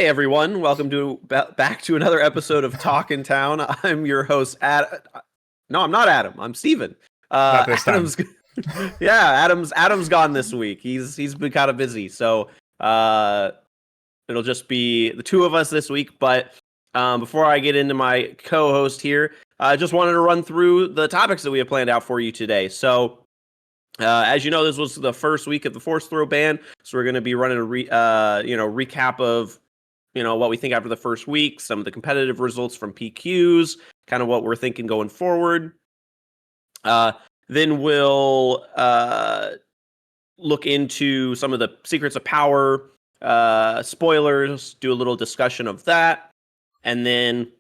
Hey everyone, welcome to back to another episode of Talk in Town. I'm your host, No, I'm not Adam. I'm Steven. Not this time. Adam's, Adam's gone this week. He's been kind of busy, so it'll just be the two of us this week. But before I get into my co-host here, I just wanted to run through the topics that we have planned out for you today. So. As you know, this was the first week of the force throw ban, so we're going to be running a recap of what we think after the first week, some of the competitive results from PQs, kind of what we're thinking going forward. Then we'll look into some of the secrets of power, spoilers, do a little discussion of that, and then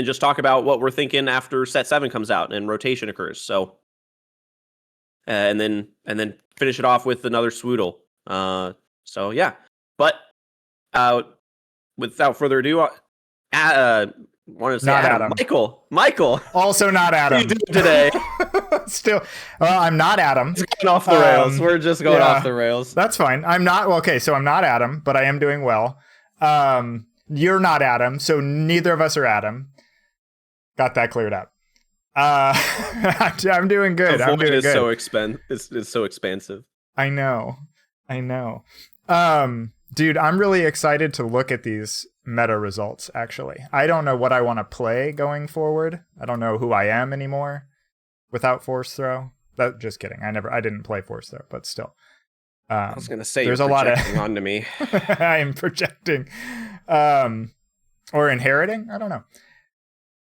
just talk about what we're thinking after set 7 comes out and rotation occurs. So, and then finish it off with another swoodle. So yeah, but without further ado, want to say Not Adam. Michael, also not Adam. What are you doing today? Still, I'm not Adam. It's going off the rails. We're just going off the rails. That's fine. I'm not okay. So I'm not Adam, but I am doing well. You're not Adam, so neither of us are Adam. Got that cleared up. I'm doing good. I'm doing good. It's so expensive. I know. Dude, I'm really excited to look at these meta results, actually. I don't know what I want to play going forward. I don't know who I am anymore without force throw. Just kidding. I didn't play force throw, but still. I was going to say, there's a lot of onto me. I am projecting. Or inheriting? I don't know.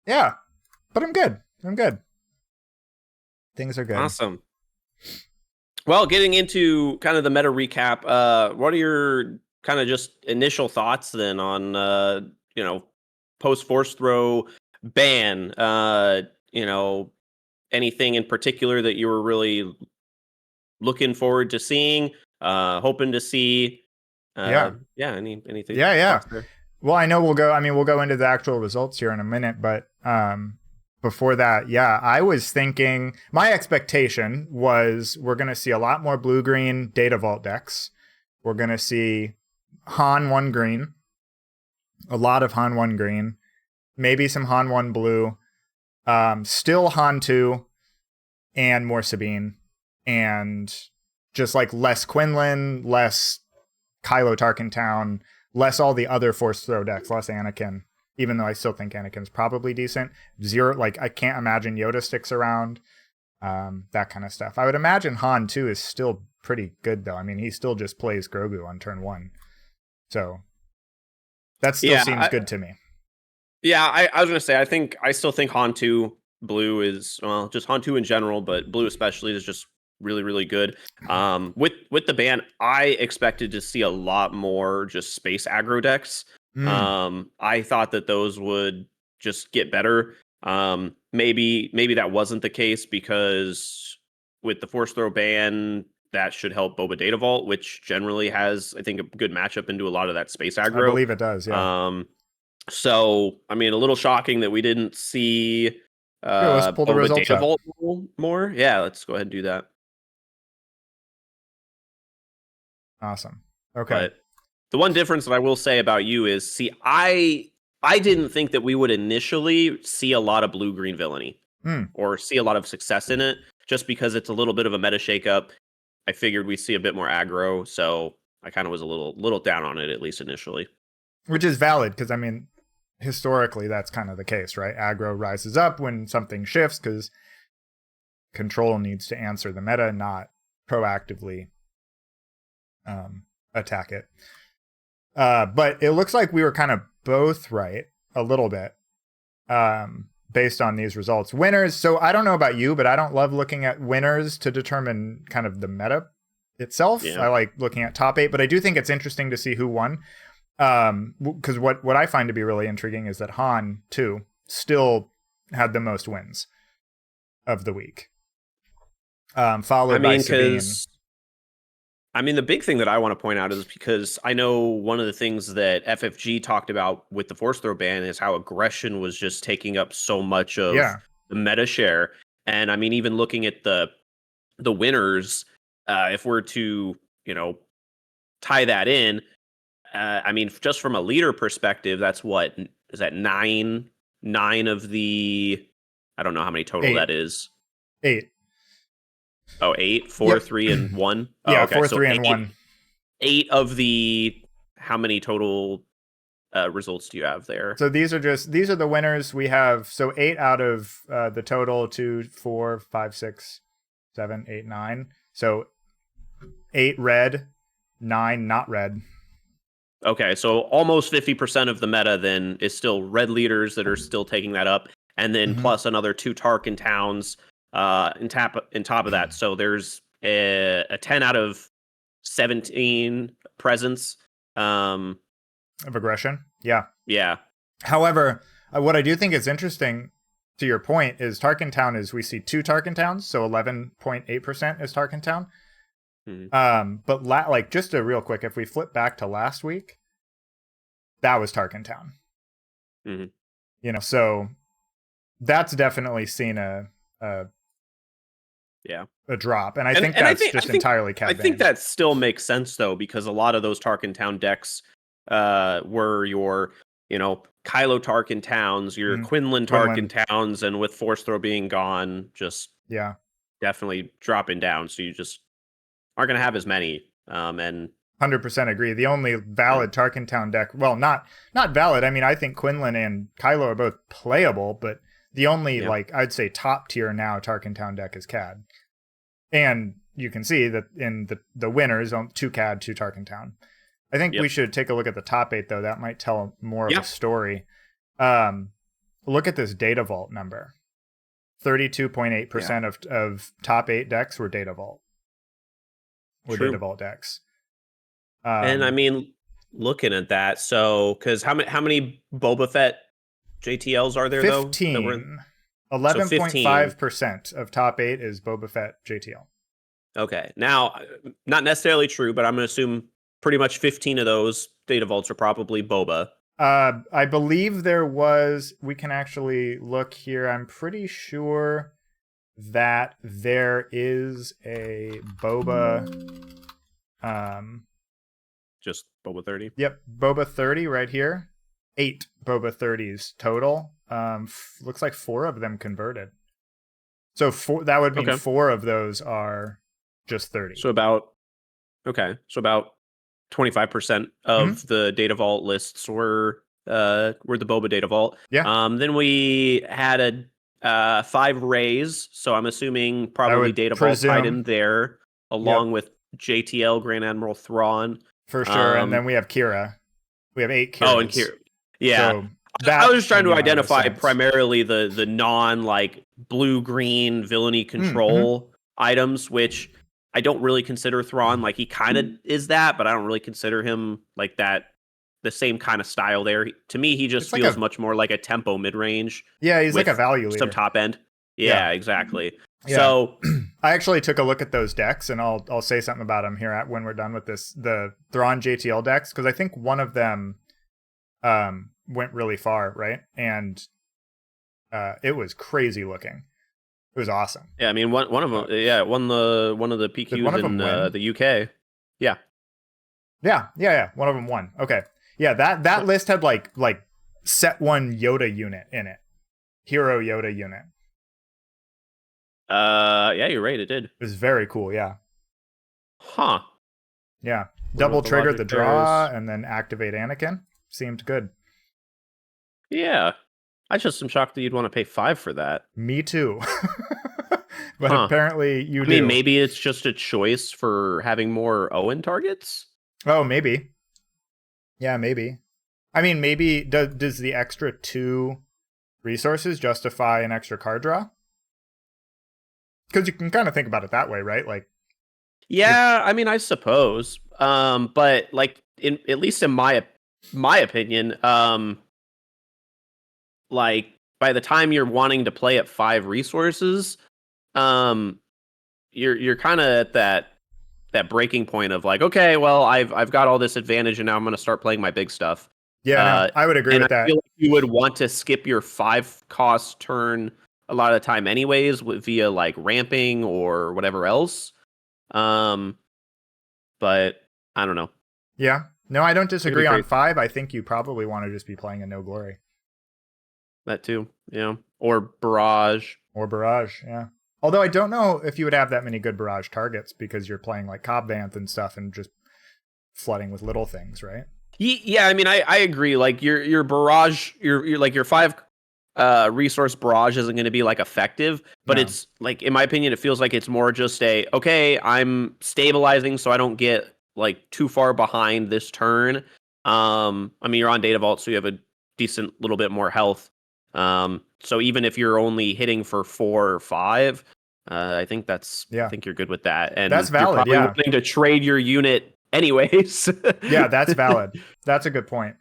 Yeah, but I'm good. Things are good. Awesome. Well, getting into kind of the meta recap, what are your kind of just initial thoughts then on, post force throw ban? Anything in particular that you were really looking forward to seeing, hoping to see? Anything? Yeah. Well, I know we'll go into the actual results here in a minute, but before that, I was thinking my expectation was we're going to see a lot more blue-green data vault decks. We're going to see Han 1 green, a lot of Han 1 green, maybe some Han 1 blue, still Han 2 and more Sabine, and just like less Quinlan, less Kylo Tarkentown, less all the other force throw decks, less Anakin, even though I still think Anakin's probably decent. I can't imagine Yoda sticks around, that kind of stuff. I would imagine Han 2 is still pretty good, though. I mean, he still just plays Grogu on turn 1. So that still seems good to me. Yeah, I was going to say, I still think Han 2 blue is, well, just Han 2 in general, but blue especially is just really, really good. With the ban, I expected to see a lot more just space aggro decks. I thought that those would just get better. Maybe that wasn't the case, because with the force throw ban, that should help Boba Data Vault, which generally has, I think, a good matchup into a lot of that space aggro. I believe it does, yeah. So, I mean, a little shocking that we didn't see let's pull the Boba results Data up. Vault more. Yeah, let's go ahead and do that. Awesome. Okay. But the one difference that I will say about you is, I didn't think that we would initially see a lot of blue-green villainy or see a lot of success in it, just because it's a little bit of a meta shakeup. I figured we'd see a bit more aggro, so I kind of was a little down on it, at least initially. Which is valid, because, I mean, historically, that's kind of the case, right? Aggro rises up when something shifts, because control needs to answer the meta, not proactively attack it. But it looks like we were kind of both right a little bit, based on these results. Winners. So I don't know about you, but I don't love looking at winners to determine kind of the meta itself. Yeah. I like looking at top 8, but I do think it's interesting to see who won. Because what I find to be really intriguing is that Han 2 still had the most wins of the week, followed by Sabine. I mean, the big thing that I want to point out is, because I know one of the things that FFG talked about with the force throw ban is how aggression was just taking up so much of the meta share. And I mean, even looking at the winners, if we're to, tie that in, I mean, just from a leader perspective, that's what is that nine of the, I don't know how many total that is. 8. Oh, 8, 4, Yep. 3, and 1. Oh, Yeah, okay. 4, So 3, and 1. 8 of the, how many total results do you have there? So these are the winners. We have 8 out of the total 2, 4, 5, 6, 7, 8, 9. So 8 red, 9 not red. Okay, so almost 50% of the meta then is still red leaders that are still taking that up, and then plus another 2 Tarkin towns in top of that. So there's a 10 out of 17 presence. Of aggression. Yeah. Yeah. However, what I do think is interesting to your point is Tarkin Town is we see 2 Tarkin towns, so 11.8% is Tarkin Town. But like just a real quick, if we flip back to last week, that was Tarkin Town. You know, so that's definitely seen a drop, and I think that's entirely cat I think that still makes sense though, because a lot of those Tarkin Town decks were your, you know, Kylo Tarkin towns, your Quinlan Tarkin towns, and with Force Throw being gone, just definitely dropping down. So you just aren't going to have as many. And 100% agree. The only valid Tarkin Town deck, well, not valid. I mean, I think Quinlan and Kylo are both playable, but the only like I'd say top tier now Tarkin Town deck is CAD. And you can see that in the winners, 2 CAD, 2 Tarkin Town. I think we should take a look at the top 8 though. That might tell more of a story. Look at this Data Vault number. 32.8% of top 8 decks were Data Vault. Data Vault decks. And I mean, looking at that, so because how many Boba Fett JTLs are there 15. Though? 11.5% of top 8 is Boba Fett JTL. Okay, now not necessarily true, but I'm gonna assume pretty much 15 of those Data Vaults are probably Boba. I believe there was. We can actually look here. I'm pretty sure that there is a Boba. Just Boba 30. Yep, Boba 30 right here. 8 Boba 30s total. Looks like 4 of them converted. So that would mean 4 of those are just 30. So about 25% of the Data Vault lists were the Boba Data Vault. Yeah. Then we had a 5 Rays, so I'm assuming probably Data Vault tied in there, along with JTL Grand Admiral Thrawn. For sure, and then we have Kira. We have 8 Kiras. Oh, and Kira. Yeah. So I was just trying to identify primarily the non like blue green villainy control items, which I don't really consider Thrawn. Like he kind of is that, but I don't really consider him like that. The same kind of style there. To me, he just feels much more like a tempo mid range. Yeah, he's like a value leader. Some top end. Yeah, exactly. Yeah. So I actually took a look at those decks, and I'll say something about them here when we're done with this. The Thrawn JTL decks, because I think one of them went really far, right? And it was crazy looking. It was awesome. Yeah, I mean one of them. Won one of the PQs in the UK. Yeah. Yeah. One of them won. Okay. Yeah, that list had like set 1 Yoda unit in it, hero Yoda unit. Yeah, you're right. It did. It was very cool. Yeah. Huh. Yeah. Double trigger the draw and then activate Anakin. Seemed good. Yeah. I just am shocked that you'd want to pay 5 for that. Me too. But apparently you do. I mean, maybe it's just a choice for having more Owen targets? Oh, maybe. Yeah, maybe. I mean, maybe does the extra 2 resources justify an extra card draw? Because you can kind of think about it that way, right? Like, yeah, I mean, I suppose. But like, at least in my opinion, like by the time you're wanting to play at 5 resources, you're kind of at that breaking point of like, okay, well, I've got all this advantage, and now I'm going to start playing my big stuff. Yeah, I would agree with that. I feel like you would want to skip your 5 cost turn a lot of the time anyways, via like ramping or whatever else. But I don't know. Yeah. No, I don't It's gonna be disagree on great. 5. I think you probably want to just be playing a No Glory. That too, or Barrage. Or Barrage, yeah. Although I don't know if you would have that many good Barrage targets because you're playing like Cobb Vanth and stuff and just flooding with little things, right? Yeah, I mean, I agree. Like your Barrage, your like your 5 resource Barrage isn't going to be like effective, but No. it's like, in my opinion, it feels like it's more just okay, I'm stabilizing so I don't get like too far behind this turn. I mean, you're on Data Vault, so you have a decent little bit more health. So even if you're only hitting for 4 or 5, I think I Yeah. think you're good with that, That's and you're valid, probably yeah. willing to trade your unit anyways. Yeah, that's valid. That's a good point.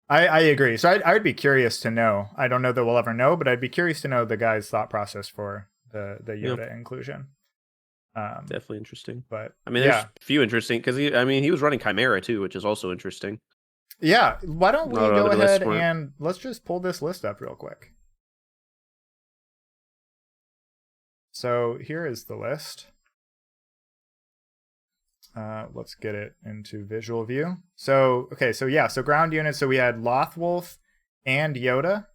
I agree. So I would be curious to know. I don't know that we'll ever know, but I'd be curious to know the guy's thought process for the Yeah, Yoda inclusion. definitely interesting. But I mean, there's yeah. a few interesting because he was running Chimera too, which is also interesting. Yeah. Why don't A we lot of go other ahead lists weren't. and let's just pull this list up real quick. So here is the list. Let's get it into visual view. So, okay, so yeah, so ground units. So we had Lothwolf and Yoda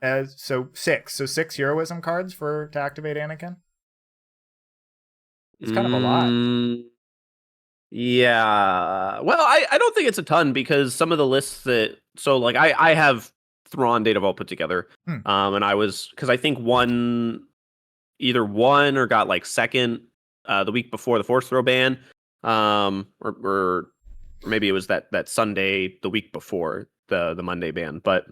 as so 6. So 6 heroism cards to activate Anakin. It's kind of a lot. Yeah. Well, I don't think it's a ton because some of the lists like I have Thrawn Data Vault put together. Hmm. And I was, because I think either won or got like second the week before the Force Throw ban. Or maybe it was that Sunday the week before the Monday ban. But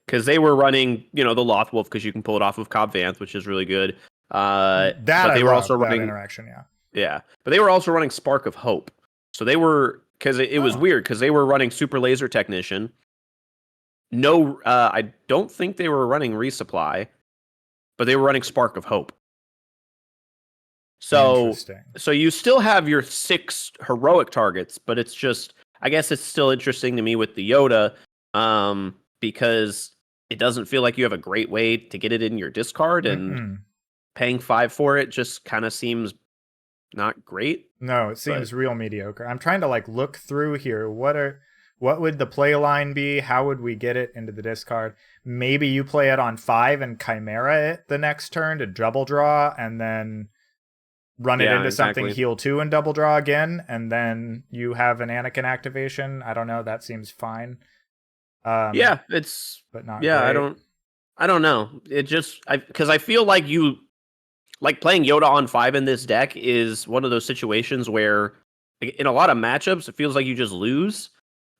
because they were running, the Lothwolf, because you can pull it off of Cobb Vanth, which is really good. That But I they were also love, that running. interaction, yeah. Yeah, but they were also running Spark of Hope. So they were, because it was Oh, weird because they were running Super Laser Technician. No, I don't think they were running Resupply, but they were running Spark of Hope. So interesting. so you still have your 6 heroic targets, but it's just, I guess it's still interesting to me with the Yoda, because it doesn't feel like you have a great way to get it in your discard, and Mm-mm. paying 5 for it just kind of seems not great. No, it But seems real mediocre. I'm trying to like look through here. What would the play line be? How would we get it into the discard? Maybe you play it on 5 and Chimera it the next turn to double draw, and then run it yeah, into something, exactly. heal 2 and double draw again, and then you have an Anakin activation. I don't know. That seems fine. Yeah, But not yeah, great. I don't know. It just, because I feel like playing Yoda on 5 in this deck is one of those situations where, like, in a lot of matchups, it feels like you just lose.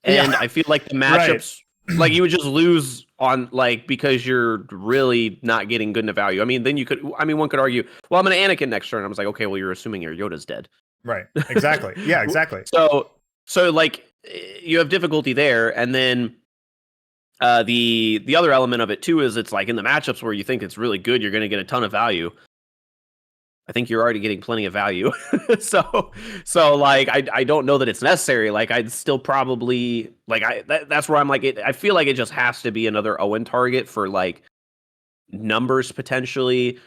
Yeah, And I feel like the right. matchups, like, you would just lose on, like, because you're really not getting good enough value. I mean, one could argue, well, I'm an Anakin next turn. I was like, okay, well, you're assuming your Yoda's dead. Right. Exactly. Yeah, exactly. So like, you have difficulty there, and then the other element of it too is, it's like in the matchups where you think it's really good, you're going to get a ton of value. I think you're already getting plenty of value. so like, I don't know that it's necessary. Like, I'd still probably, like, that's where I'm like, I feel like it just has to be another Owen target for like numbers potentially.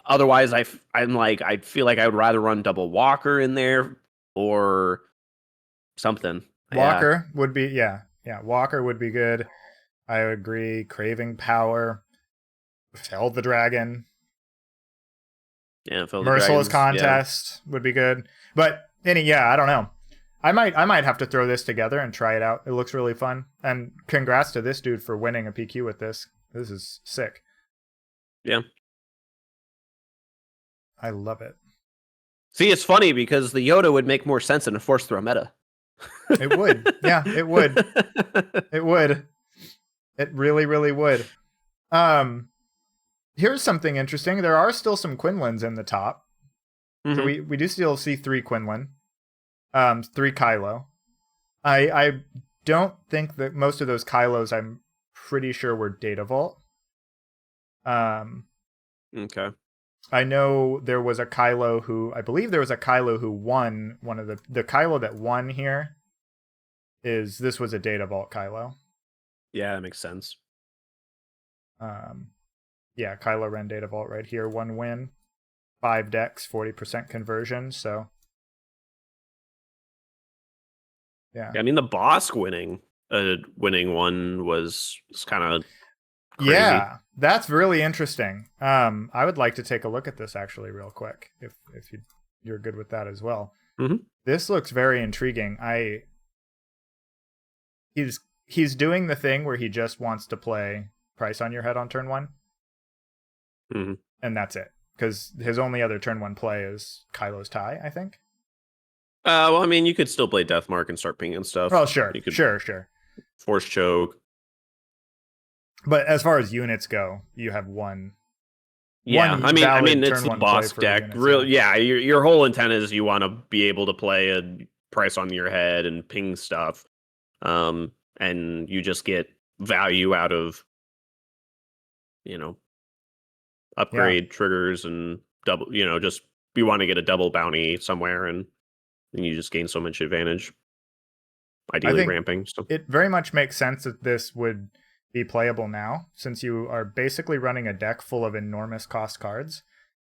Otherwise, I'm like, I feel like I would rather run double Walker in there or something. Yeah. Walker would be, yeah. Yeah, Walker would be good. I agree. Craving Power. Fell the Dragon. Yeah, Fill the Merciless Dragons. Yeah. Contest would be good. But yeah, I don't know. I might have to throw this together and try it out. It looks really fun. And congrats to this dude for winning a PQ with this. This is sick. Yeah. I love it. See, it's funny because the Yoda would make more sense in a Force Throw meta. It would. Yeah, it would. It would. It really, really would. Here's something interesting. There are still some Quinlins in the top. So we do still see 3 Quinlan. 3 Kylo. I don't think that most of those Kylos, I'm pretty sure, were Data Vault. Okay. I know there was a Kylo who, I believe there was a Kylo who won one of the Kylo that won here. This was a Data Vault Kylo. Yeah, that makes sense. Yeah, Kylo Ren Data Vault right here, 1 win, 5 decks, 40% conversion. So Yeah. I mean, the Bosk winning one was kind of crazy. Yeah, that's really interesting. I would like to take a look at this actually real quick, if you're good with that as well. Mm-hmm. This looks very intriguing. He's doing the thing where he just wants to play Price on Your Head on turn 1, Mm-hmm. and that's it. Because his only other turn 1 play is Kylo's Tie, I think. Well, I mean, you could still play Deathmark and start pinging stuff. Oh, sure, You could sure. Force Choke. But as far as units go, you have one. Yeah, one I mean, it's turn the 1 boss play for deck. units, Real, yeah. Your whole intent is you want to be able to play a Price on Your Head and ping stuff, and you just get value out of, upgrade triggers and double. Just you want to get a double bounty somewhere, and you just gain so much advantage. I Ideally, think ramping. So. it very much makes sense that this would be playable now, since you are basically running a deck full of enormous cost cards,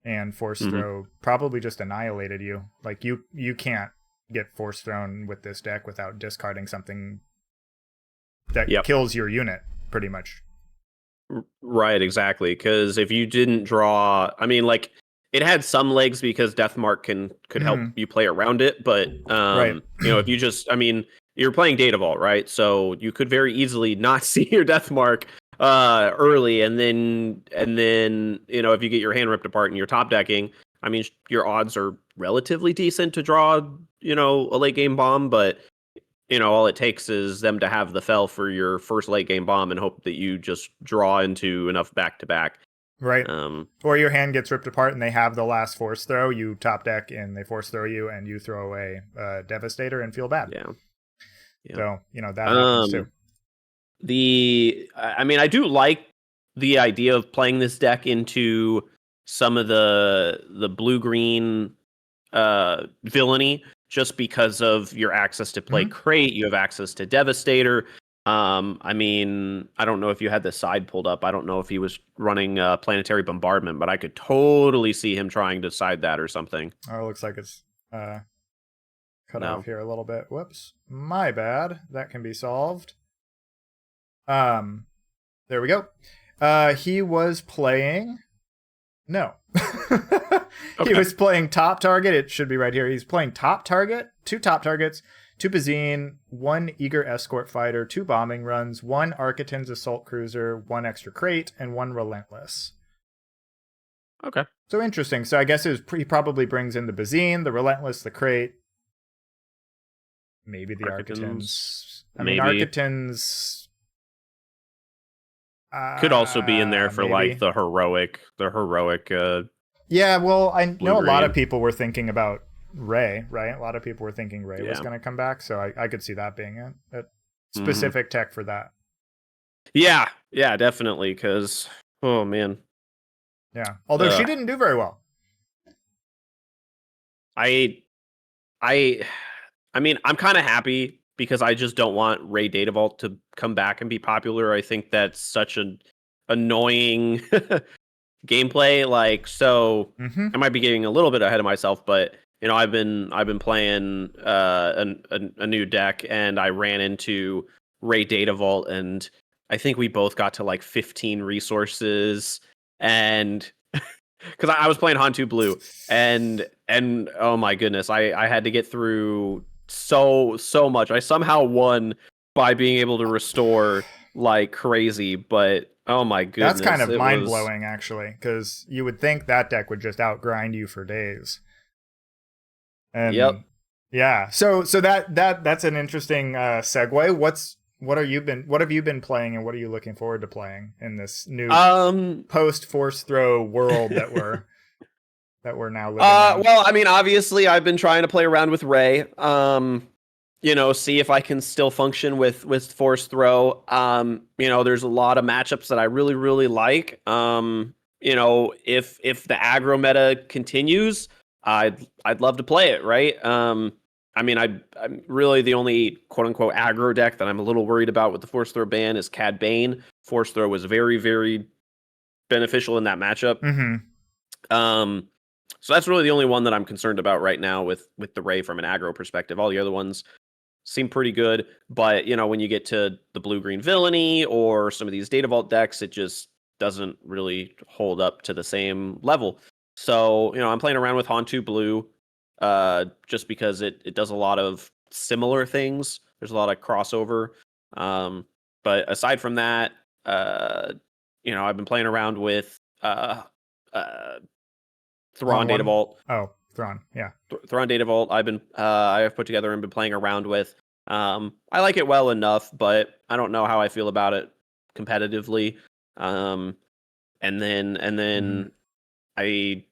and Force Throw probably just annihilated you. Like you can't get Force Thrown with this deck without discarding something that kills your unit, pretty much. Right, exactly. Because if you didn't draw, I mean, like, it had some legs because Deathmark could help you play around it, but right. if you just, I mean, you're playing Data Vault, right? So you could very easily not see your Deathmark early, and then if you get your hand ripped apart and you're top decking, I mean, your odds are relatively decent to draw, a late game bomb, but all it takes is them to have the fell for your first late game bomb and hope that you just draw into enough back to back. Right. Or your hand gets ripped apart and they have the last Force Throw, you top deck and they Force Throw you and you throw away Devastator and feel bad. Yeah. So, that happens too. I mean, I do like the idea of playing this deck into some of the blue-green villainy, just because of your access to play Crate, you have access to Devastator. I mean, I don't know if you had the side pulled up. I don't know if he was running Planetary Bombardment, but I could totally see him trying to side that or something. Oh, it looks like it's cut off here a little bit. Whoops. My bad. That can be solved. There we go. He was playing... No. Okay. He was playing top target. It should be right here. He's playing top target, 2 top targets, 2 Bazine, 1 Eager Escort Fighter, 2 Bombing Runs, 1 Architon's Assault Cruiser, 1 Extra Crate, and 1 Relentless. Okay. So interesting. So I guess he probably brings in the Bazine, the Relentless, the Crate, maybe the Architons. I mean, Architons... could also be in there for maybe. like the heroic. Yeah, well, I know a lot of people were thinking about Ray, right? A lot of people were thinking Ray was going to come back, so I could see that being a specific tech for that. Yeah, definitely. Because oh man, yeah. Although she didn't do very well. I mean, I'm kind of happy because I just don't want Ray Data Vault to come back and be popular. I think that's such an annoying gameplay. Like, so I might be getting a little bit ahead of myself, but I've been playing a new deck, and I ran into Ray Data Vault, and I think we both got to like 15 resources, and because I was playing Hantu Blue, and oh my goodness, I had to get through so much. I somehow won by being able to restore like crazy, but oh my goodness, that's kind of mind blowing actually, because you would think that deck would just outgrind you for days. And yeah, so that's an interesting segue. What have you been playing, and what are you looking forward to playing in this new post Force Throw world that we're now living in? Well, I mean, obviously, I've been trying to play around with Ray. See if I can still function with Force Throw. There's a lot of matchups that I really, really like. If the aggro meta continues, I'd love to play it, right? I mean, I'm really the only quote unquote aggro deck that I'm a little worried about with the Force Throw ban is Cad Bane. Force Throw was very, very beneficial in that matchup. So that's really the only one that I'm concerned about right now with the Ray from an aggro perspective. All the other ones, seem pretty good. But when you get to the blue-green villainy or some of these Data Vault decks, it just doesn't really hold up to the same level. So I'm playing around with Hantu Blue, just because it does a lot of similar things. There's a lot of crossover. But aside from that, I've been playing around with Thrawn Data Vault. Oh, Thrawn, yeah. Thrawn Data Vault. I have put together and been playing around with. I like it well enough, but I don't know how I feel about it competitively. And then I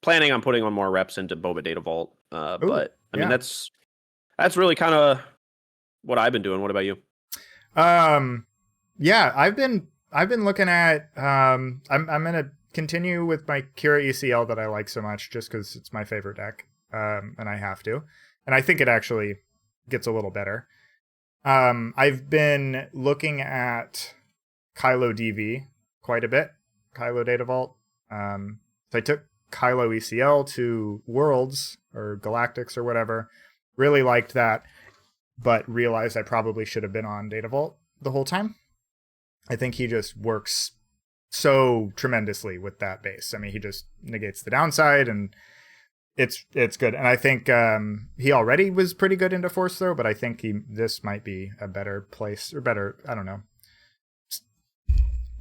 planning on putting on more reps into Boba Data Vault. But I mean that's really kind of what I've been doing. What about you? Yeah, I've been looking at I'm gonna continue with my Kira ECL that I like so much just because it's my favorite deck. And I have to. And I think it actually gets a little better. I've been looking at Kylo DV quite a bit, Kylo Data Vault. So I took Kylo ECL to Worlds or Galactics or whatever. Really liked that, but realized I probably should have been on Data Vault the whole time. I think he just works so tremendously with that base. I mean, he just negates the downside, and it's good. And I think he already was pretty good into Force Throw, but I think this might be a better place, or better, I don't know,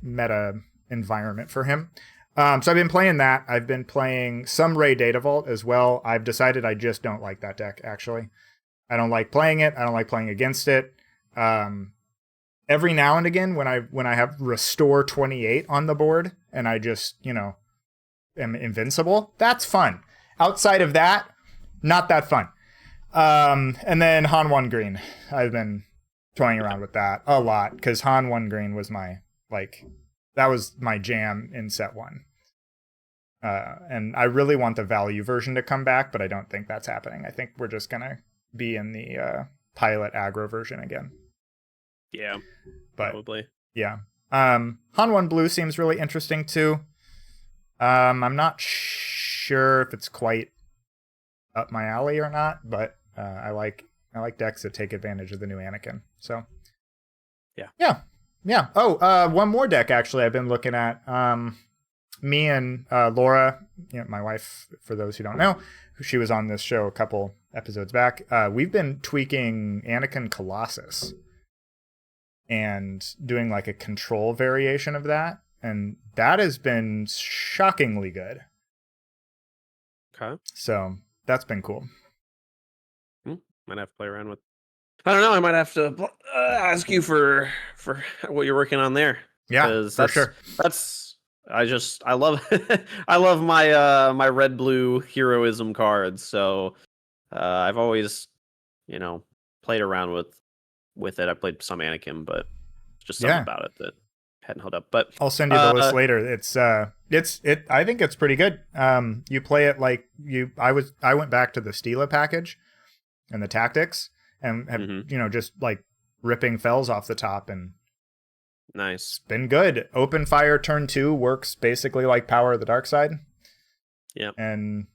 meta environment for him. So I've been playing that. I've been playing some Rey Data Vault as well. I've decided I just don't like that deck, actually. I don't like playing it. I don't like playing against it. Every now and again, when I have Restore 28 on the board and I just, am invincible, that's fun. Outside of that, not that fun. And then Han 1 Green. I've been toying around with that a lot because Han 1 Green was that was my jam in set 1. And I really want the value version to come back, but I don't think that's happening. I think we're just going to be in the pilot aggro version again. Yeah, but probably. Yeah. Han 1 Blue seems really interesting too. I'm not sure if it's quite up my alley or not, but I like decks that take advantage of the new Anakin. So yeah. Oh, one more deck actually I've been looking at. Me and Laura, my wife, for those who don't know, she was on this show a couple episodes back. We've been tweaking Anakin Colossus and doing like a control variation of that, and that has been shockingly good. Okay. So that's been cool. Might have to play around with. I don't know. I might have to ask you for what you're working on there. Yeah, for sure. I love I love my my red blue heroism cards. So I've always played around with it. I played some Anakin, but just something about it that hadn't held up. But I'll send you the list later. It's I think it's pretty good. You play it like I went back to the Stila package and the tactics and have just like ripping fells off the top, and nice. It's been good. Open fire turn 2 works basically like Power of the Dark Side. Yeah. And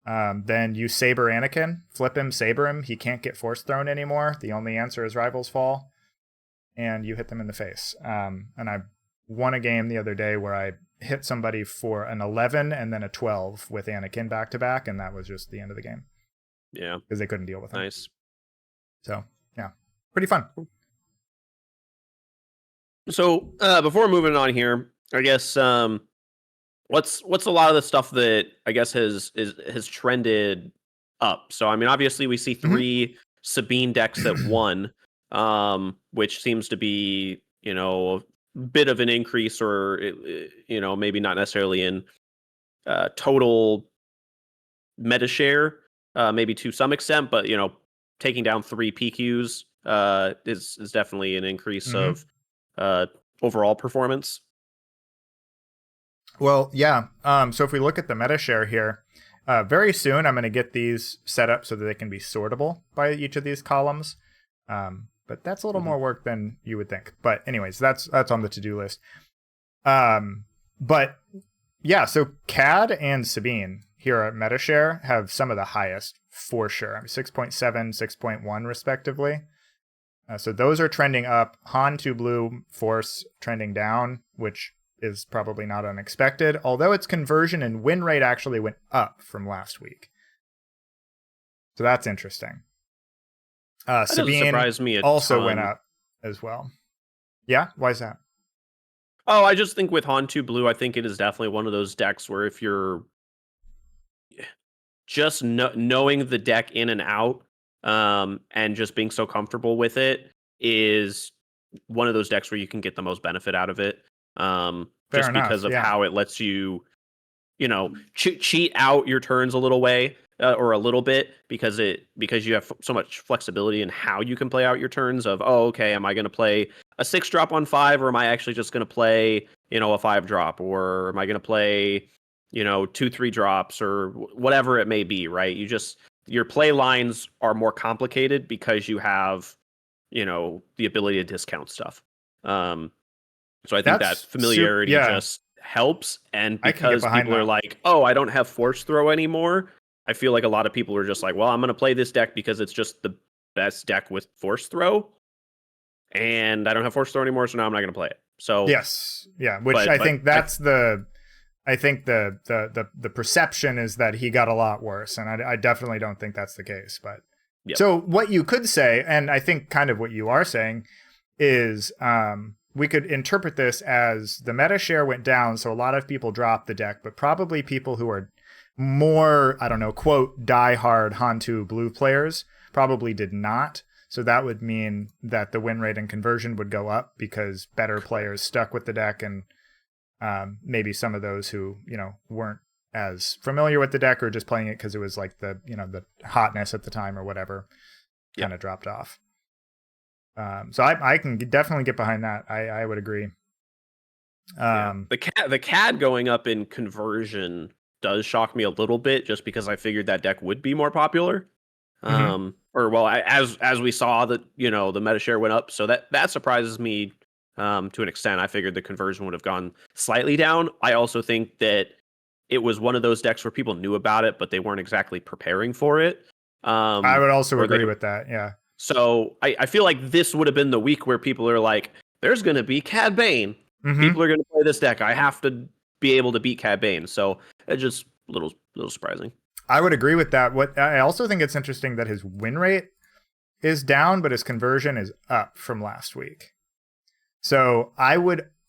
then you saber Anakin, flip him, saber him. He can't get force thrown anymore. The only answer is Rivals Fall. And you hit them in the face. And I won a game the other day where I hit somebody for an 11 and then a 12 with Anakin back to back, and that was just the end of the game. Yeah. Because they couldn't deal with him. Nice. So, yeah. Pretty fun. So, before moving on here, I guess what's a lot of the stuff that I guess has trended up? So, I mean, obviously we see 3 Sabine decks that won, which seems to be, a bit of an increase, or maybe not necessarily in total meta share, maybe to some extent, but taking down 3 PQs is definitely an increase of overall performance. Well, yeah. So if we look at the meta share here, very soon I'm going to get these set up so that they can be sortable by each of these columns. But that's a little more work than you would think. But anyways, that's on the to-do list. But yeah, so Cad and Sabine here at MetaShare have some of the highest for sure. 6.7, 6.1 respectively. So those are trending up. Han to blue, Force trending down, which is probably not unexpected, although its conversion and win rate actually went up from last week. So that's interesting. That doesn't Sabine surprise me a also ton. went up as well. Yeah? Why is that? Oh, I just think with Han 2 Blue, I think it is definitely one of those decks where if you're just knowing the deck in and out, and just being so comfortable with it is one of those decks where you can get the most benefit out of it. Just because of how it lets you, cheat out your turns a little way, or a little bit, because you have so much flexibility in how you can play out your turns of, oh, okay, am I going to play a 6-drop on 5, or am I actually just going to play, a 5-drop, or am I going to play, 2-3 drops, or whatever it may be, right? Your play lines are more complicated because you have, the ability to discount stuff. So I think that familiarity just helps. And because people are like, oh, I don't have Force Throw anymore, I feel like a lot of people are just like, well, I'm going to play this deck because it's just the best deck with Force Throw. And I don't have Force Throw anymore, so now I'm not going to play it. So yes. Yeah. Which I think that's the perception is that he got a lot worse. And I definitely don't think that's the case. But so what you could say, and I think kind of what you are saying is, we could interpret this as the meta share went down, so a lot of people dropped the deck, but probably people who are more, I don't know, quote, diehard Han2 blue players probably did not. So that would mean that the win rate and conversion would go up because better players stuck with the deck, and maybe some of those who, weren't as familiar with the deck or just playing it because it was like the, the hotness at the time or whatever, kind of dropped off. So I can definitely get behind that. I would agree. The CAD going up in conversion does shock me a little bit, just because I figured that deck would be more popular. As we saw that, the meta share went up, so that surprises me to an extent. I figured the conversion would have gone slightly down. I also think that it was one of those decks where people knew about it, but they weren't exactly preparing for it. I would also agree with that. Yeah. So I feel like this would have been the week where people are like, there's going to be Cad Bane. People are going to play this deck. I have to be able to beat Cad Bane. So it's just a little surprising. I would agree with that. What I also think it's interesting that his win rate is down, but his conversion is up from last week. So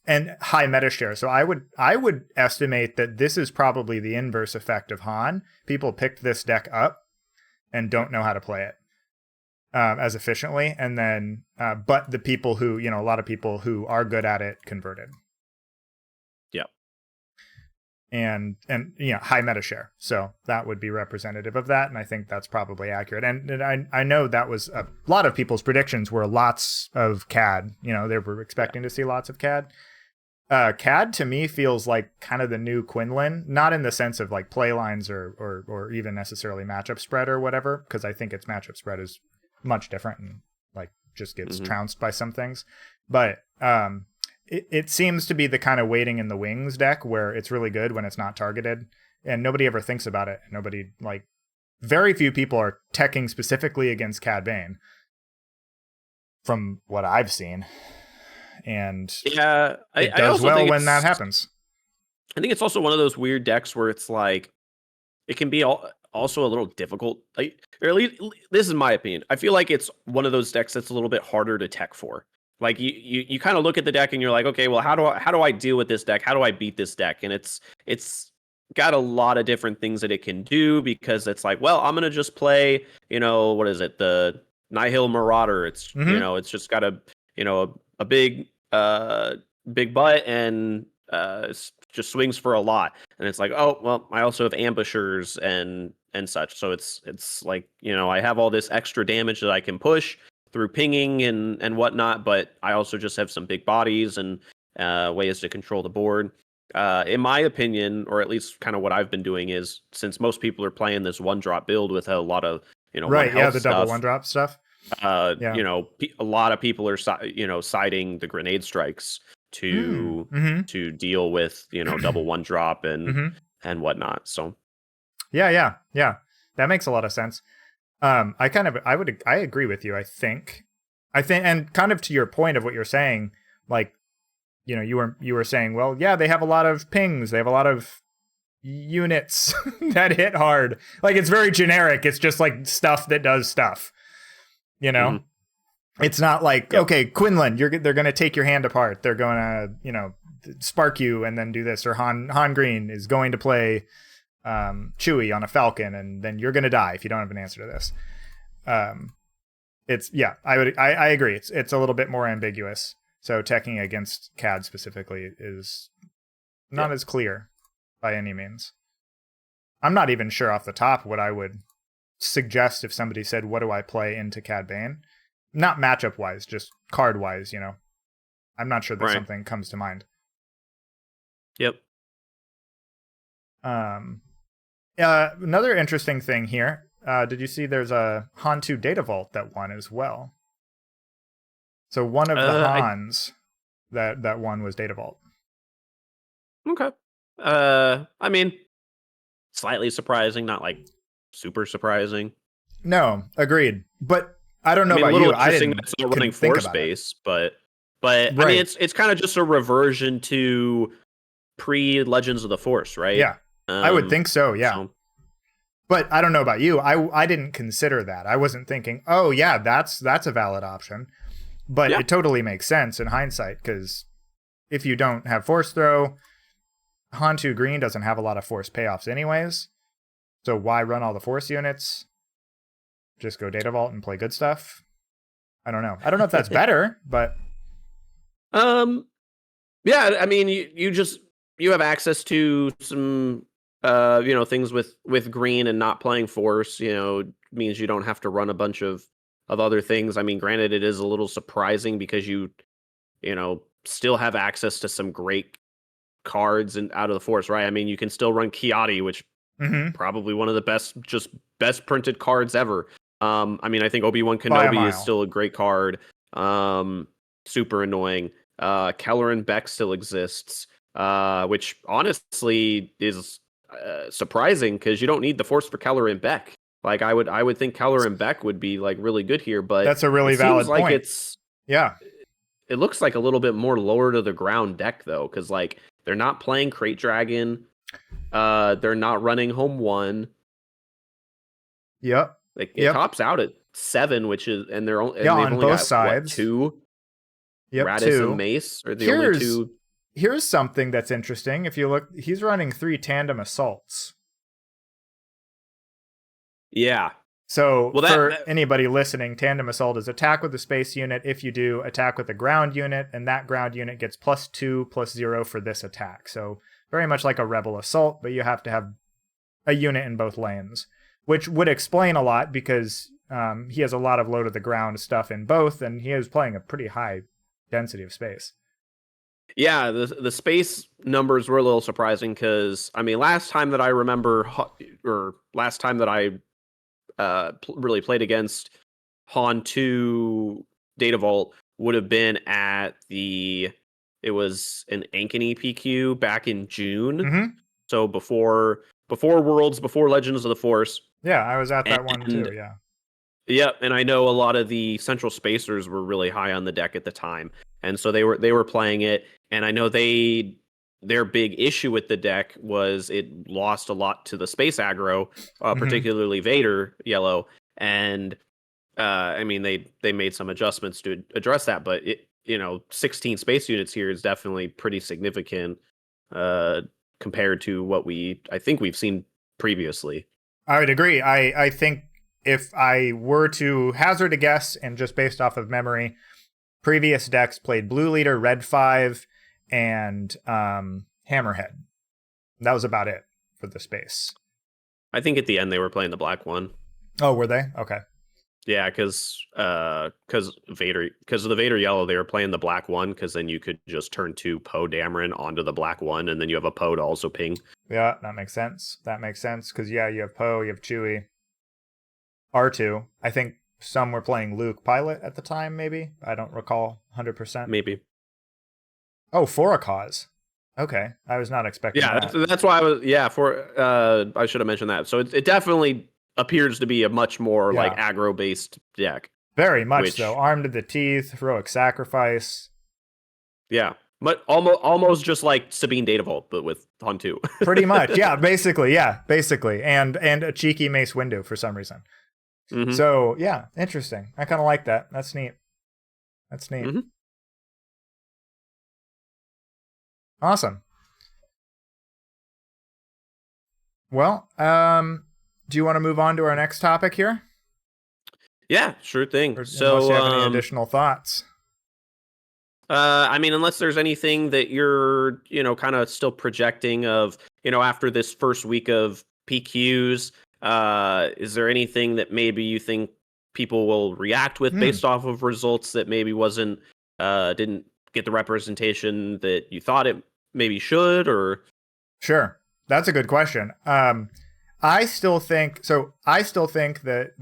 and high meta share. So I would estimate that this is probably the inverse effect of Han. People picked this deck up and don't know how to play it as efficiently, and then but the people who, a lot of people who are good at it converted. Yep. And high meta share. So that would be representative of that, and I think that's probably accurate. And I know that was a lot of people's predictions were lots of CAD. They were expecting to see lots of CAD. CAD to me feels like kind of the new Quinlan, not in the sense of like play lines or even necessarily matchup spread or whatever, because I think its matchup spread is much different and like just gets trounced by some things. But it seems to be the kind of waiting in the wings deck where it's really good when it's not targeted and nobody ever thinks about it. Nobody, like, very few people are teching specifically against Cad Bane from what I've seen. And it does well when that happens. I think it's also one of those weird decks where it's like, it can be also a little difficult. Or at least, this is my opinion. I feel like it's one of those decks that's a little bit harder to tech for. Like you kind of look at the deck and you're like, okay, well, how do I deal with this deck? How do I beat this deck? And it's got a lot of different things that it can do, because it's like, well, I'm gonna just play, what is it, the Nihil Marauder? It's it's just got a big butt and just swings for a lot, and it's like, oh well, I also have ambushers and such, so it's like, I have all this extra damage that I can push through pinging and whatnot, but I also just have some big bodies and ways to control the board. In my opinion, or at least kind of what I've been doing, is since most people are playing this 1-drop build with a lot of the stuff, double 1-drop stuff. A lot of people are siding the grenade strikes to deal with double 1-drop and whatnot. So Yeah. That makes a lot of sense. I agree with you. I think, and kind of to your point of what you're saying, like, you were saying, well, yeah, they have a lot of pings, they have a lot of units that hit hard. Like, it's very generic. It's just like stuff that does stuff. Mm-hmm. It's not like, Yep. okay, Quinlan, they're going to take your hand apart. They're going to, spark you and then do this. Or Han Green is going to play Chewie on a Falcon, and then you're going to die if you don't have an answer to this. I agree. It's a little bit more ambiguous. So teching against CAD specifically is not as clear by any means. I'm not even sure off the top what I would suggest if somebody said, what do I play into Cad Bane? Not matchup wise, just card wise, I'm not sure that something comes to mind. Yep. Another interesting thing here. Did you see there's a Han 2 data vault that won as well? So one of the Hans that won was data vault. Okay. I mean, slightly surprising, not like super surprising. No, agreed. But I don't know about you. I didn't it's not running force base, but right. I mean, it's kind of just a reversion to pre Legends of the Force, right? Yeah, I would think so. Yeah. So. But I don't know about you. I didn't consider that. I wasn't thinking, oh yeah, that's a valid option. But it totally makes sense in hindsight, because if you don't have force throw, Han 2 Green doesn't have a lot of force payoffs anyways. So why run all the force units? Just go data vault and play good stuff. I don't know. I don't know if that's better, but yeah, I mean, you have access to some things with green, and not playing force, means you don't have to run a bunch of other things. I mean, granted, it is a little surprising because you still have access to some great cards and out of the force, right? I mean, you can still run Kiadi, which probably one of the best printed cards ever. I mean, I think Obi-Wan Kenobi is still a great card. Super annoying. Kelleran Beck still exists, which honestly is surprising because you don't need the force for Kelleran Beck. Like, I would think Kelleran Beck would be like really good here, but that's a really valid point. Like it looks like a little bit more lower to the ground deck though, because like they're not playing Crate Dragon, they're not running Home 1. Yep. Like it tops out at 7, which is, and they're only on both got, sides. 2. Yep, Radis 2. And Mace are the only 2. Here's something that's interesting. If you look, he's running 3 tandem assaults. Yeah. So for anybody listening, tandem assault is attack with a space unit. If you do, attack with a ground unit, and that ground unit gets +2/+0 for this attack. So very much like a rebel assault, but you have to have a unit in both lanes, which would explain a lot because he has a lot of low to the ground stuff in both, and he is playing a pretty high density of space. Yeah, the space numbers were a little surprising because, I mean, last time that I remember, or last time that I really played against Han 2 Data Vault would have been at it was an Ankeny PQ back in June. So before Worlds, before Legends of the Force. Yeah, I was at that one too, yeah. Yep, and I know a lot of the Central Spacers were really high on the deck at the time. And so they were playing it, and I know their big issue with the deck was it lost a lot to the space aggro, particularly Vader Yellow, and I mean they made some adjustments to address that, but 16 space units here is definitely pretty significant compared to what I think we've seen previously. I would agree. I think if I were to hazard a guess, and just based off of memory, previous decks played Blue Leader, Red 5, and Hammerhead. That was about it for the space. I think at the end they were playing the black one. Oh, were they? Okay. Yeah, because of the Vader Yellow, they were playing the black one, because then you could just turn 2 Poe Dameron onto the black one, and then you have a Poe to also ping. Yeah, that makes sense. Because you have Poe, you have Chewie, R2. I think some were playing Luke Pilot at the time, maybe. I don't recall 100%. Maybe. Oh, for a cause. Okay, I was not expecting Yeah, that. that's why I was. Yeah, I should have mentioned that. So it definitely appears to be a much more like Yeah, aggro based deck. very much so. Which Armed to the teeth, heroic sacrifice. yeah, but almost just like Sabine Data Vault, but with Hantu. Pretty much, yeah, basically, and a cheeky Mace Windu for some reason. hmm So yeah, interesting. I kind of like that. That's neat. That's neat. hmm Awesome. Well, do you want to move on to our next topic here? Yeah, sure thing. Or unless So you have any additional thoughts. I mean, unless there's anything that you're, kind of still projecting of, after this first week of PQs, is there anything that maybe you think people will react with Hmm. based off of results that maybe didn't get the representation that you thought it maybe should, or? Sure. That's a good question. I still think so. I still think that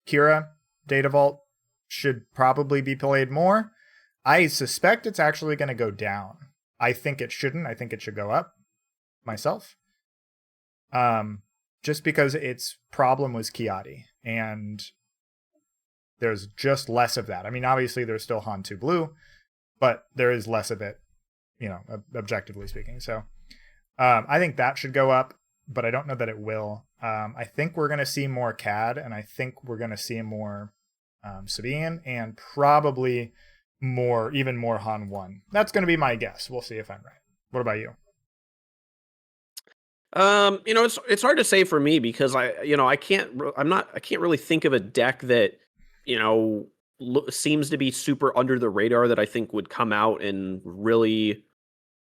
Kira Data Vault should probably be played more. I suspect it's actually going to go down. I think it shouldn't. I think it should go up myself. Just because its problem was Kiadi, and there's just less of that. I mean, obviously there's still Hantu Blue, but there is less of it, objectively speaking. So I think that should go up, but I don't know that it will. I think we're going to see more CAD, and I think we're going to see more Sabine, and probably even more Han 1. That's going to be my guess. We'll see if I'm right. What about you? It's hard to say for me because I can't really think of a deck that, seems to be super under the radar that I think would come out and really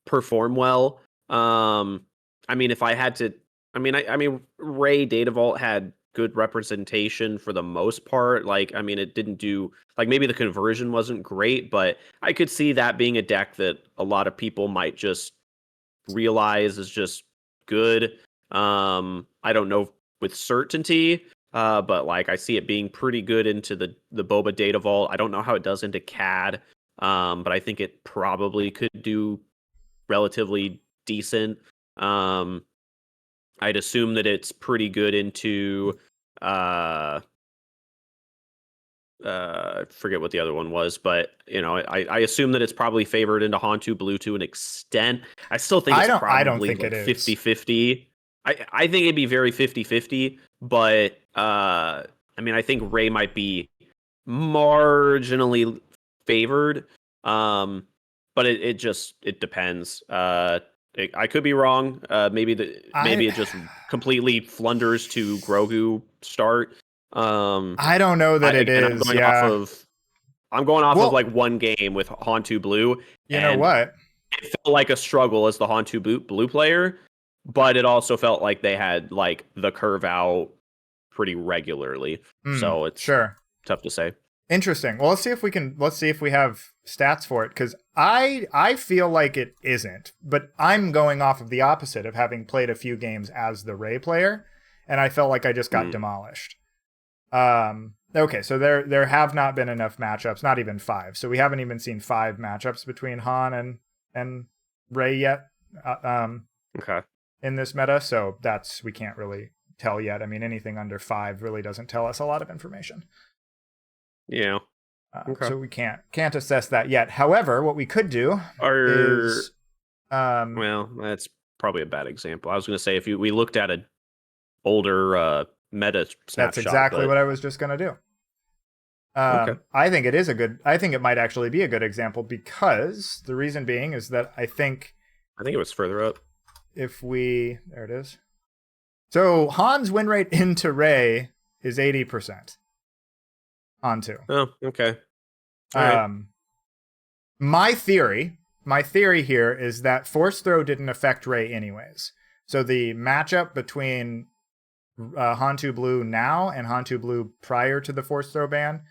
perform well. I mean, if I had to, I mean, Ray Data Vault had good representation for the most part. Like, I mean, it didn't do like maybe the conversion wasn't great, but I could see that being a deck that a lot of people might just realize is just good. I don't know with certainty, but like I see it being pretty good into the Boba Data Vault. I don't know how it does into CAD, but I think it probably could do relatively decent. I'd assume that it's pretty good into I forget what the other one was, but I assume that it's probably favored into Hantu Blue to an extent. I still think it's I don't probably think it like is. 50-50. I think it'd be very 50-50, but I mean I think Ray might be marginally favored. But it depends. I could be wrong. Maybe it just completely flunders to Grogu start. I don't know that it Again, is. Yeah. I'm going off of Well, like one game with Hantu Blue, you know and what? it felt like a struggle as the Hantu Blue player, but it also felt like they had like the curve out pretty regularly. So it's Sure. tough to say. Interesting. Well, let's see if we have stats for it, because I feel like it isn't, but I'm going off of the opposite of having played a few games as the Ray player, and I felt like I just got demolished. Okay, so there have not been enough matchups, not even 5. So we haven't even seen 5 matchups between Han and Ray yet. Okay. In this meta, so we can't really tell yet. I mean, anything under 5 really doesn't tell us a lot of information. Yeah. Okay. So we can't assess that yet. However, what we could do is well, that's probably a bad example. I was going to say if we looked at an older meta snapshot. That's exactly what I was just going to do. Okay. I think it might actually be a good example, because the reason being is that I think it was further up. There it is. So Han's win rate into Ray is 80%. On 2. Oh, okay. All right. My theory here is that Force Throw didn't affect Ray anyways. So the matchup between Hantu Blue now and Hantu Blue prior to the Force Throw ban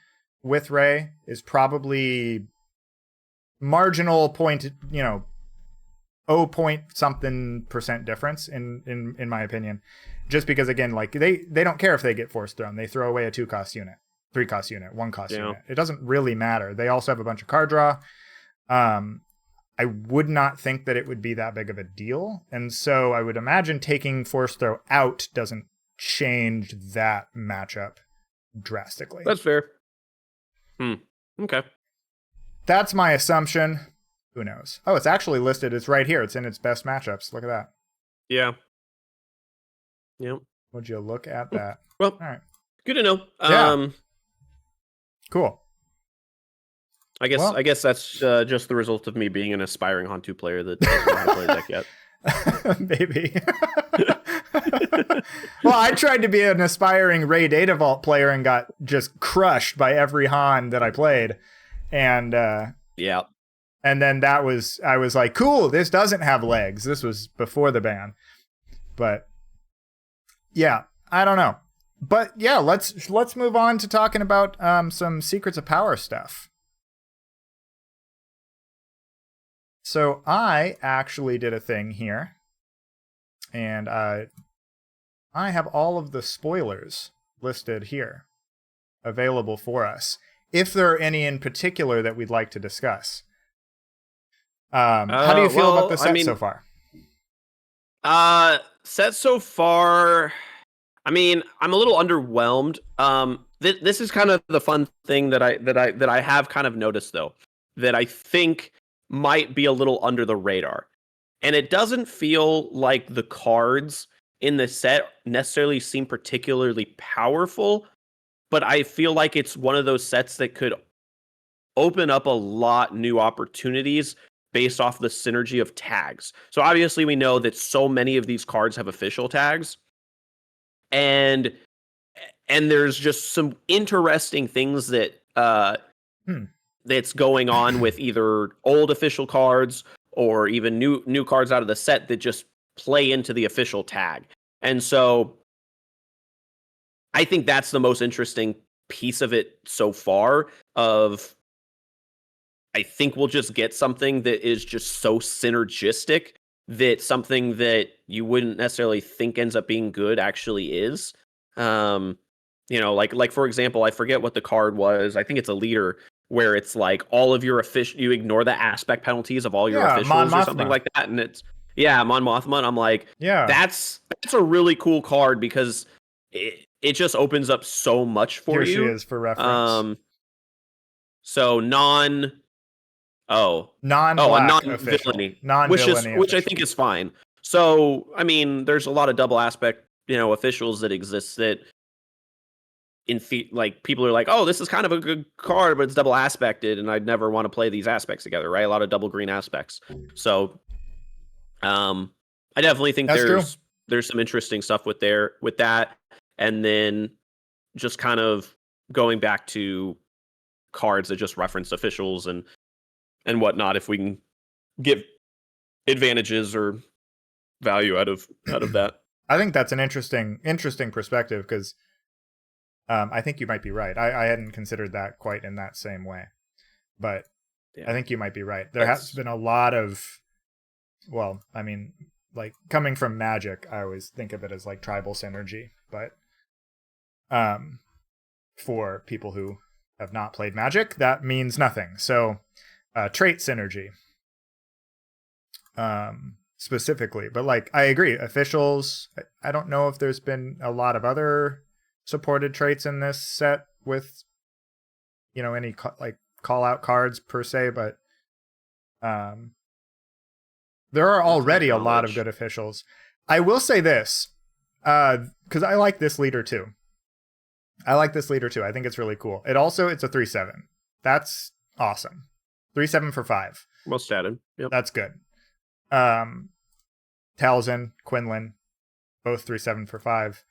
with Ray is probably marginal point, 0 point something percent difference in my opinion. Just because, again, like they don't care if they get Force Thrown. They throw away a 2-cost unit, 3-cost unit, 1-cost unit. It doesn't really matter. They also have a bunch of card draw. Um, I would not think that it would be that big of a deal. And so I would imagine taking Force Throw out doesn't change that matchup drastically. That's fair. Okay. That's my assumption. Who knows? Oh, it's actually listed. It's right here. It's in its best matchups. Look at that. Yeah. Yep. Would you look at that? Well, all right. Good to know. Yeah. Cool. I guess that's just the result of me being an aspiring Hantu player that doesn't know how to play deck yet. Maybe. Well, I tried to be an aspiring Ray Data Vault player and got just crushed by every Han that I played. And yeah. And then I was like, cool, this doesn't have legs. This was before the ban. But yeah, I don't know. But yeah, let's move on to talking about some Secrets of Power stuff. So I actually did a thing here, and I have all of the spoilers listed here, available for us, if there are any in particular that we'd like to discuss. How do you feel about the set so far? Set so far, I mean, I'm a little underwhelmed. This is kind of the fun thing that I have kind of noticed, though, that I think might be a little under the radar. And it doesn't feel like the cards in the set necessarily seem particularly powerful, but I feel like it's one of those sets that could open up a lot new opportunities based off the synergy of tags. So obviously we know that so many of these cards have official tags, and there's just some interesting things that that's going on with either old official cards or even new cards out of the set that just play into the official tag. And so I think that's the most interesting piece of it so far. I think we'll just get something that is just so synergistic that something that you wouldn't necessarily think ends up being good actually is. Like for example, I forget what the card was. I think it's a leader where it's like all of your you ignore the aspect penalties of all your officials or something like that. And it's Mon Mothma. And I'm like, that's a really cool card because it just opens up so much for you. Here she is for reference. So non-villainy, which I think is fine. So, I mean, there's a lot of double aspect, officials that exist that like people are like, oh, this is kind of a good card, but it's double aspected, and I'd never want to play these aspects together, right? A lot of double green aspects. So, I definitely think there's some interesting stuff with that, and then just kind of going back to cards that just reference officials and whatnot, if we can get advantages or value out of that. I think that's an interesting perspective because I think you might be right. I hadn't considered that quite in that same way, but I think you might be right. There has been a lot of, well, I mean, like coming from Magic, I always think of it as like tribal synergy, but for people who have not played Magic, that means nothing. So trait synergy specifically, but like I agree, officials, I don't know if there's been a lot of other supported traits in this set with any call out cards per se, but there are already a lot of good officials. I will say this because I like this leader too. I think it's really cool. It's a 3/7. That's awesome. 3/7 for 5. Well statted. Yep. That's good. Talzin, Quinlan, both 3/7 for 5.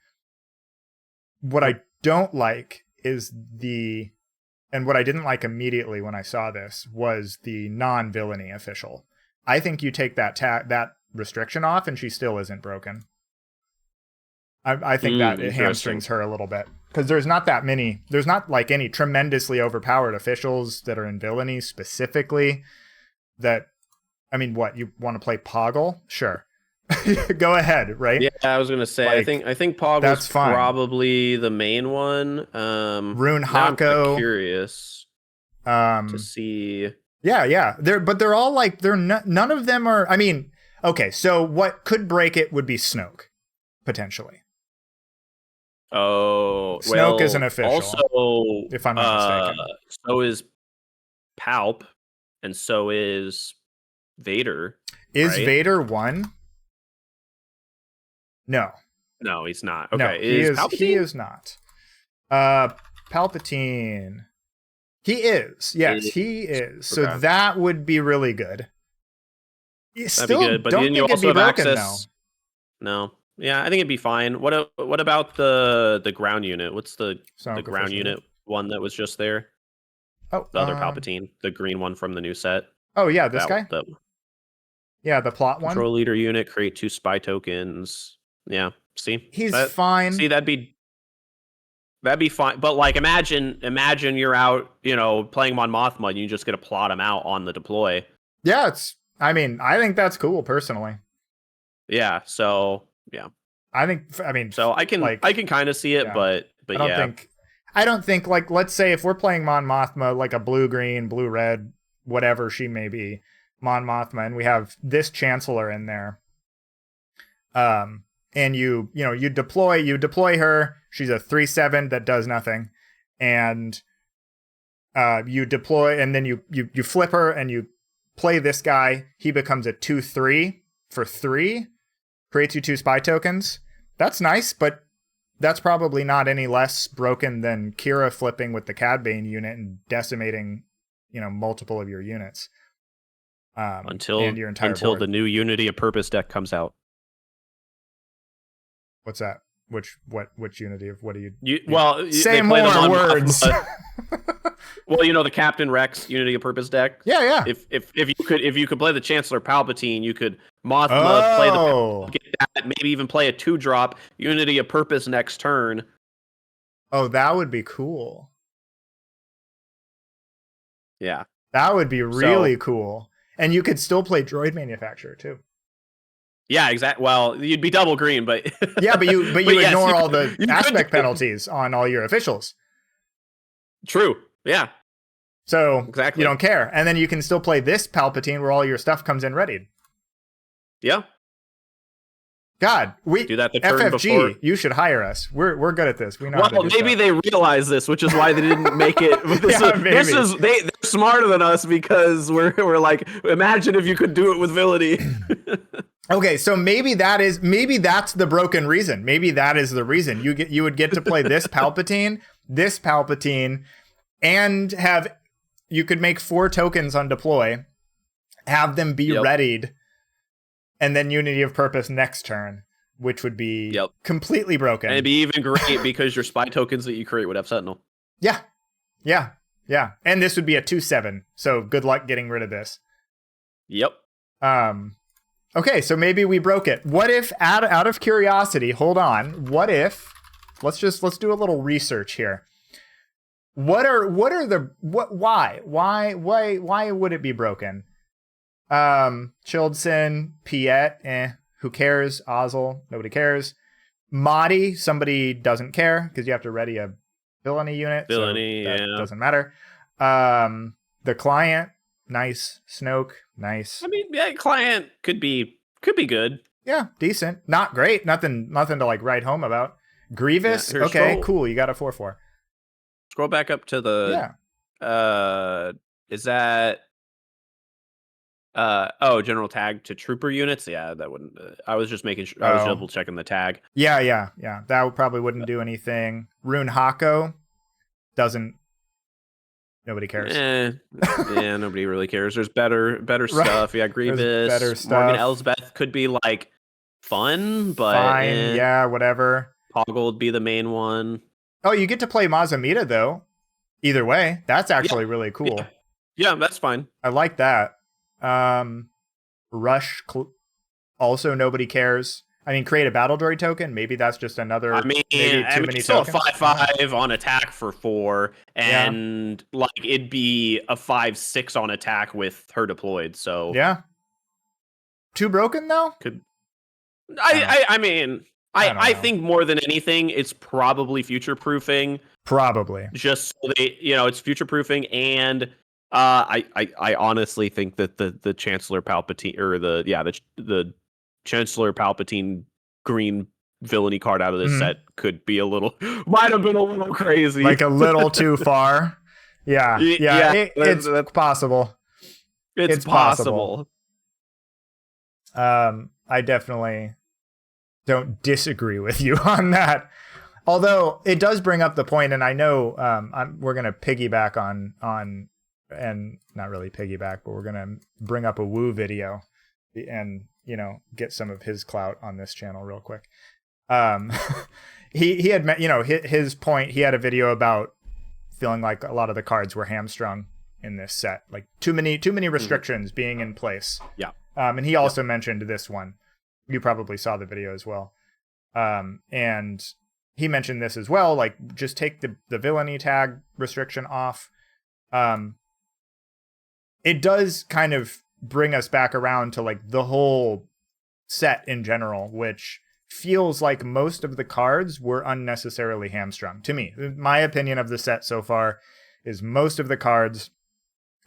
What I don't like is and what I didn't like immediately when I saw this was the non-villainy official. I think you take that restriction off and she still isn't broken. I think that it hamstrings her a little bit because there's not like any tremendously overpowered officials that are in villainy specifically. That, I mean, what, you want to play Poggle? Sure. Go ahead, right? Yeah, I was gonna say, like, I think Poggle's probably the main one. Rune Hako. I'm curious to see. Yeah. They're all like none of them are. I mean, okay. So what could break it would be Snoke potentially. Oh, Snoke isn't well, official, also, if I'm not mistaken. so is Palp, and so is Vader, Is right? Vader one? No, No, he's not. no, Okay, he is is. He Palpatine? is not. Uh, Palpatine. He is. Yes, he is. So Okay, that would be really good. You that'd be still good. But don't then you think it'd also be have broken though. access. No, yeah, I think it'd be fine. What about the ground unit? What's the Snoke ground officially. unit one that was just there? Oh, The other Palpatine, the green one from the new set. oh yeah, this That guy. the Yeah, the plot one. control leader unit, create 2 spy tokens. Yeah, see He's that? fine. See, that'd be fine. But like, imagine you're out, playing Mon Mothma, and you just get to plot him out on the deploy. Yeah, it's. I mean, I think that's cool personally. Yeah. So yeah. I think. I mean, So I can like, kind of see it, yeah. but I don't yeah. think. I don't think like let's say if we're playing Mon Mothma like a blue green, blue red, whatever she may be, Mon Mothma, and we have this Chancellor in there. And you deploy her. She's a 3/7 that does nothing, and you deploy, and then you flip her and you play this guy. He becomes a 2/3 for 3, creates you 2 spy tokens. That's nice, but that's probably not any less broken than Kira flipping with the Cad Bane unit and decimating, multiple of your units. Until and your entire board. the new Unity of Purpose deck comes out. What's that? Which Unity of what do Say say more words. Well, the Captain Rex Unity of Purpose deck. Yeah. If you could play the Chancellor Palpatine, you could Mothma, play the get that, maybe even play a 2-drop Unity of Purpose next turn. Oh, that would be cool. Yeah. That would be really cool. And you could still play Droid Manufacturer too. Yeah, exactly. Well, you'd be double green, but yeah, but you yes, ignore all the aspect penalties on all your officials. True. Yeah. So exactly, you don't care, and then you can still play this Palpatine where all your stuff comes in ready. Yeah. God, we do that the turn FFG. Before. You should hire us. We're good at this. We know. Well, maybe they realize this, which is why they didn't make it. They're smarter than us because we're like, imagine if you could do it with Villainy. Okay, so maybe that's the broken reason. Maybe that is the reason you would get to play this Palpatine, and you could make 4 tokens on deploy, have them be readied, and then Unity of Purpose next turn, which would be completely broken. And it'd be even great because your spy tokens that you create would have Sentinel. Yeah. And this would be a 2/7. So good luck getting rid of this. Yep. Okay, so maybe we broke it. What if, out of curiosity, hold on. What if, let's do a little research here. Why would it be broken? Childson, Piet, who cares? Ozzel, nobody cares. Mahdi, somebody doesn't care because you have to ready a Villainy unit. Villainy, so that doesn't matter. The client, nice. Snoke, nice. I mean, client could be good. Yeah, decent. Not great. Nothing to like write home about. Grievous, okay, cool. You got a 4/4. Scroll back up to the. Yeah. Is that? General tag to trooper units. Yeah, that wouldn't. I was just making sure. I was double checking the tag. Yeah. That probably wouldn't do anything. Rune Hako doesn't. Nobody cares. Yeah, nobody really cares. There's better stuff. Yeah, Grievous. There's better stuff. Morgan Elsbeth could be like fun, but fine. Yeah, whatever. Poggle would be the main one. Oh, you get to play Mazamita though. Either way, that's actually really cool. Yeah, that's fine. I like that. Rush. Also, nobody cares. I mean, create a battle droid token. Maybe that's just another. Maybe too many still tokens. A 5/5 on attack for 4, and like it'd be a 5/6 on attack with her deployed. So yeah, too broken though. I think more than anything, it's probably future proofing. Probably just so it's future proofing, and I honestly think that the Chancellor Palpatine or the Chancellor Palpatine green villainy card out of this Mhm. set could be might have been a little crazy. Like a little too far. Yeah, Yeah, it's possible. it's It's possible. possible. I definitely don't disagree with you on that. Although it does bring up the point, and I know we're going to piggyback on, and not really piggyback, but we're going to bring up a Woo video and, get some of his clout on this channel real quick. He had, his point, he had a video about feeling like a lot of the cards were hamstrung in this set, like too many restrictions being in place. Yeah. And he also mentioned this one. You probably saw the video as well. And he mentioned this as well, like just take the villainy tag restriction off. It does kind of bring us back around to like the whole set in general, which feels like most of the cards were unnecessarily hamstrung to me. My opinion of the set so far is most of the cards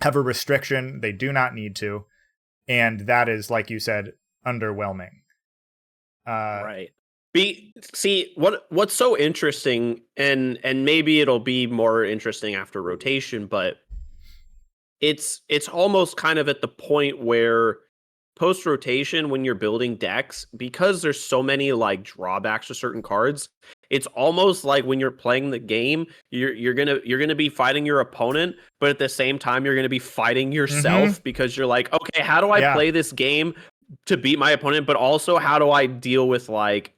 have a restriction they do not need to, and that is, like you said, underwhelming. Right. See what's so interesting, and maybe it'll be more interesting after rotation, but it's almost kind of at the point where post rotation, when you're building decks, because there's so many like drawbacks to certain cards, it's almost like when you're playing the game, you're gonna be fighting your opponent, but at the same time you're gonna be fighting yourself because you're like, okay, how do I play this game to beat my opponent, but also how do I deal with like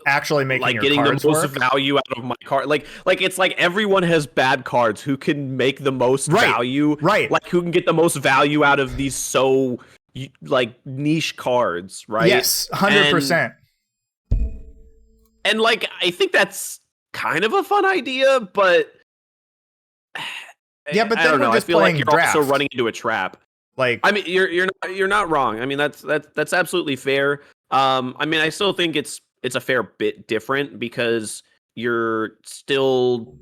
actually making like your getting the cards most work? value out of my card? Like it's like everyone has bad cards. Who can make the most value? Right. Like who can get the most value out of these so like niche cards? Right. Yes, 100%. And like I think that's kind of a fun idea, but yeah, but I then don't know. we're just I feel like you're draft. also running into a trap. Like, I mean, you're not wrong. I mean, that's absolutely fair. I mean, I still think it's a fair bit different because you're still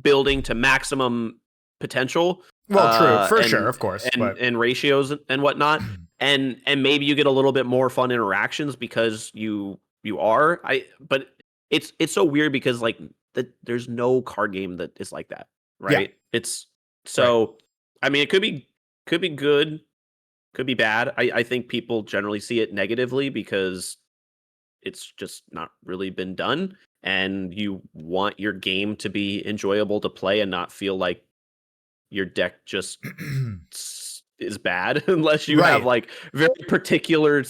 building to maximum potential. Well, true, for sure, of course, and ratios and whatnot, and maybe you get a little bit more fun interactions because you are. But it's so weird because like there's no card game that is like that, right? Yeah. It's so. Right. I mean, it could be good, could be bad. I think people generally see it negatively because it's just not really been done, and you want your game to be enjoyable to play and not feel like your deck just is bad unless you have like very particular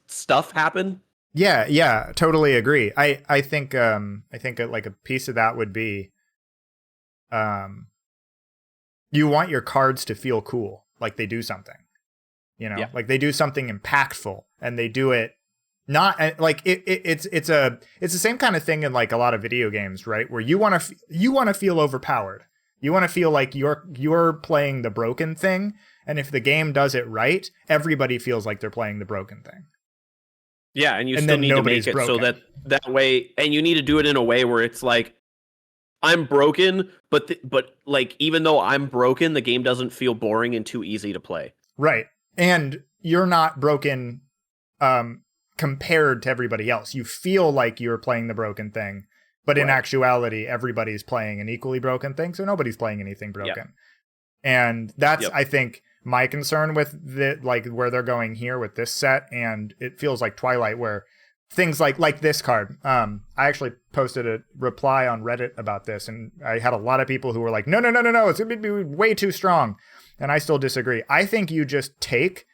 stuff happen. Yeah, totally agree. I think like a piece of that would be you want your cards to feel cool, like they do something. Like they do something impactful, and they do it not like it's the same kind of thing in like a lot of video games, right? Where you want to feel overpowered. You want to feel like you're playing the broken thing, and if the game does it right, everybody feels like they're playing the broken thing. Yeah, and still need to make it broken. So that way, and you need to do it in a way where it's like, I'm broken, but like even though I'm broken, the game doesn't feel boring and too easy to play. Right, and you're not broken compared to everybody else. You feel like you're playing the broken thing. But in actuality, everybody's playing an equally broken thing, so nobody's playing anything broken. Yep. And that's, I think, my concern with like where they're going here with this set. And it feels like Twilight, where things like this card. I actually posted a reply on Reddit about this, and I had a lot of people who were like, no, it's going to be way too strong. And I still disagree. I think you just take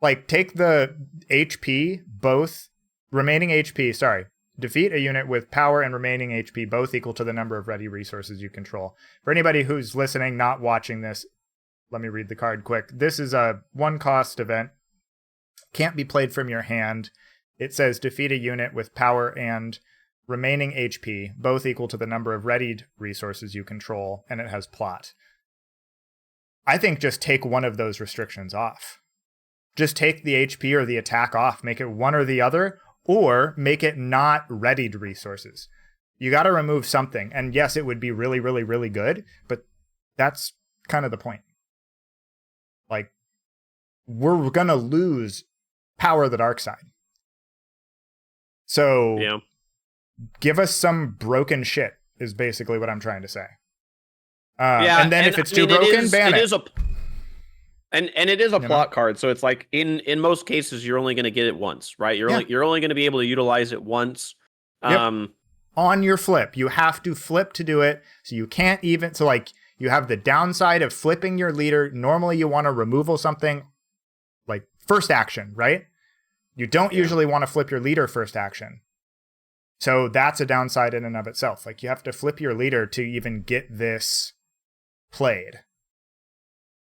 the HP, both remaining HP, defeat a unit with power and remaining HP both equal to the number of ready resources you control. For anybody who's listening, not watching this, let me read the card quick. This is a 1-cost event. Can't be played from your hand. It says defeat a unit with power and remaining HP, both equal to the number of readied resources you control, and it has plot. I think just take one of those restrictions off. Just take the HP or the attack off. Make it one or the other, or make it not readied resources. You got to remove something. And yes, it would be really, really, really good, but That's kind of the point. Like, we're gonna lose power of the dark side. So Yeah. give us some broken shit is basically what I'm trying to say. Yeah, and then if it's too broken, ban it. And it is a plot card, so it's like in most cases you're only going to get it once, right? You're only going to be able to utilize it once. Yep. On your flip, you have to flip to do it. So you can't even. So like you have the downside of flipping your leader. Normally you want to removal something like first action, right? You don't usually want to flip your leader first action. So that's a downside in and of itself. Like you have to flip your leader to even get this played.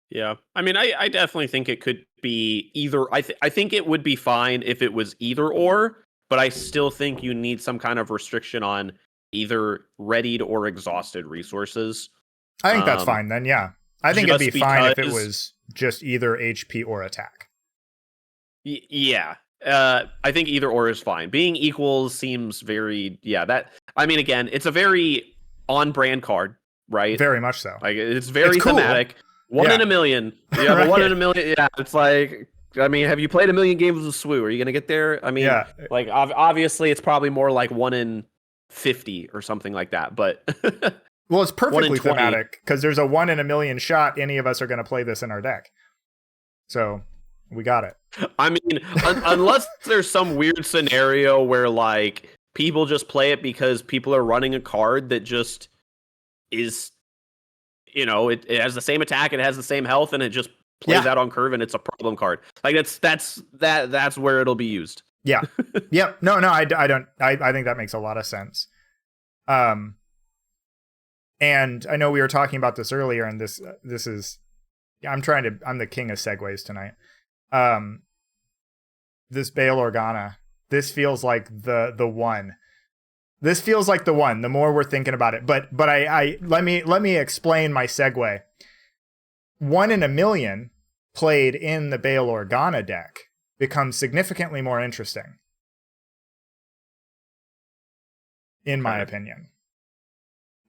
Yeah. I mean, I definitely think it could be either. I think it would be fine if it was either or, but I still think you need some kind of restriction on either readied or exhausted resources. I think that's fine then, yeah. I think it'd be fine if it was just either HP or attack. Yeah. I think either or is fine. Being equals seems very, I mean, again, it's a very on-brand card, right? Very much so. Like, it's very thematic. One in a million. Yeah, right. 1 in a million. Yeah, it's like, I mean, have you played a million games with SWU? Are you going to get there? I mean, like, obviously, it's probably more like 1 in 50 or something like that, but... Well, it's perfectly thematic, because there's a 1 in a million shot any of us are going to play this in our deck. So, we got it. I mean, unless there's some weird scenario where, like, people just play it because people are running a card that just is... You know, it has the same attack, it has the same health, and it just plays out on curve, and it's a problem card. Like that's where it'll be used. Yeah. Yep. No, I don't. I think that makes a lot of sense. And I know we were talking about this earlier, and this is, I'm the king of segues tonight. This Bail Organa, this feels like the one. This feels like the one, the more we're thinking about it. But let me explain my segue. 1 in a million played in the Bail Organa deck becomes significantly more interesting. In my opinion.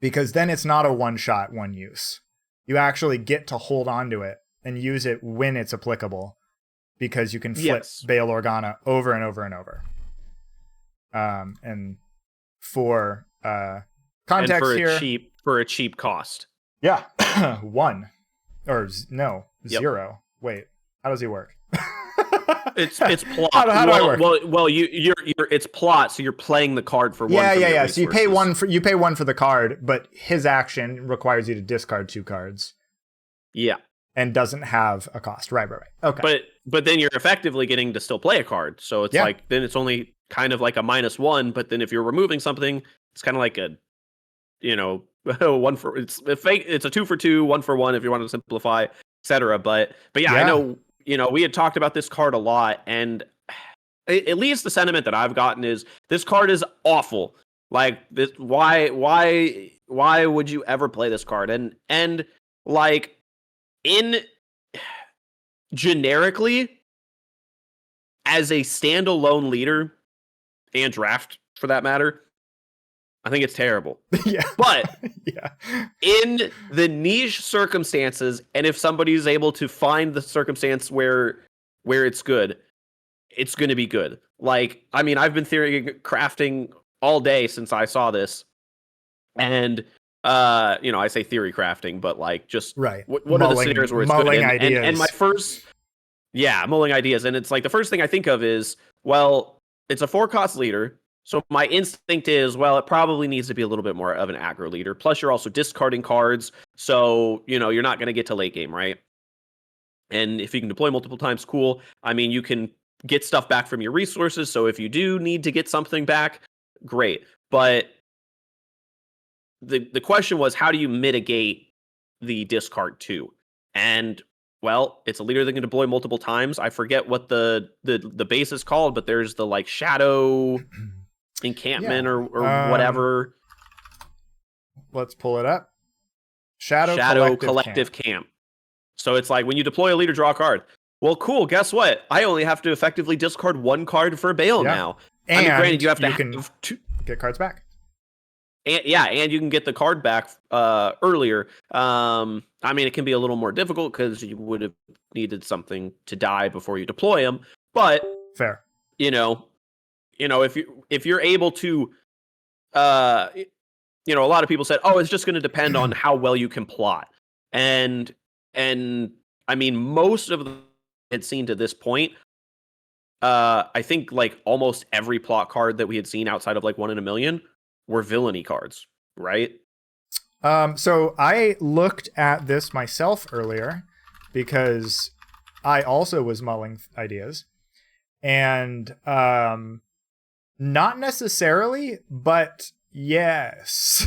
Because then it's not a one shot, one use. You actually get to hold on to it and use it when it's applicable. Because you can flip Bail Organa over and over and over. And for context and here, for a cheap cost. Yeah. 1 or no 0. Wait, how does he work? It's plot. How do I work? Well, you're it's plot, so you're playing the card for 1. Yeah. So you pay 1 for the card, but his action requires you to discard 2 cards. Yeah. And doesn't have a cost. Right. Okay. But then you're effectively getting to still play a card. So it's like then it's only kind of like a -1, but then if you're removing something, it's kind of like a, you know, 1 for it's a 2 for 2, 1 for 1 if you want to simplify, etc. But yeah, I know, you know, we had talked about this card a lot, and at least the sentiment that I've gotten is this card is awful. Like this, why would you ever play this card? And like in generically as a standalone leader and draft for that matter, I think it's terrible. Yeah. But in the niche circumstances, and if somebody's able to find the circumstance where it's good, it's going to be good. Like, I mean, I've been theory crafting all day since I saw this. And, you know, I say theory crafting, but like just what are the scenarios where it's good? And my first, mulling ideas. And it's like the first thing I think of is, well, it's a 4-cost leader. So my instinct is, well, it probably needs to be a little bit more of an aggro leader. Plus, you're also discarding cards. So, you know, you're not going to get to late game, right? And if you can deploy multiple times, cool. I mean, you can get stuff back from your resources. So if you do need to get something back, great. But the question was, how do you mitigate the discard too? And well, it's a leader that can deploy multiple times. I forget what the base is called, but there's the like shadow encampment or whatever. Let's pull it up. Shadow Collective Camp. So it's like when you deploy a leader, draw a card. Well, cool. Guess what? I only have to effectively discard 1 card for Bail now. And I mean, granted, you can get cards back. and you can get the card back earlier. I mean, it can be a little more difficult because you would have needed something to die before you deploy them. But Fair. you know, if you're able to, uh, a lot of people said, oh, it's just going to depend on how well you can plot, and I mean, most of them had seen to this point. I think like almost every plot card that we had seen outside of like 1 in a million were villainy cards, right? So I looked at this myself earlier because I also was mulling ideas, and not necessarily, but yes.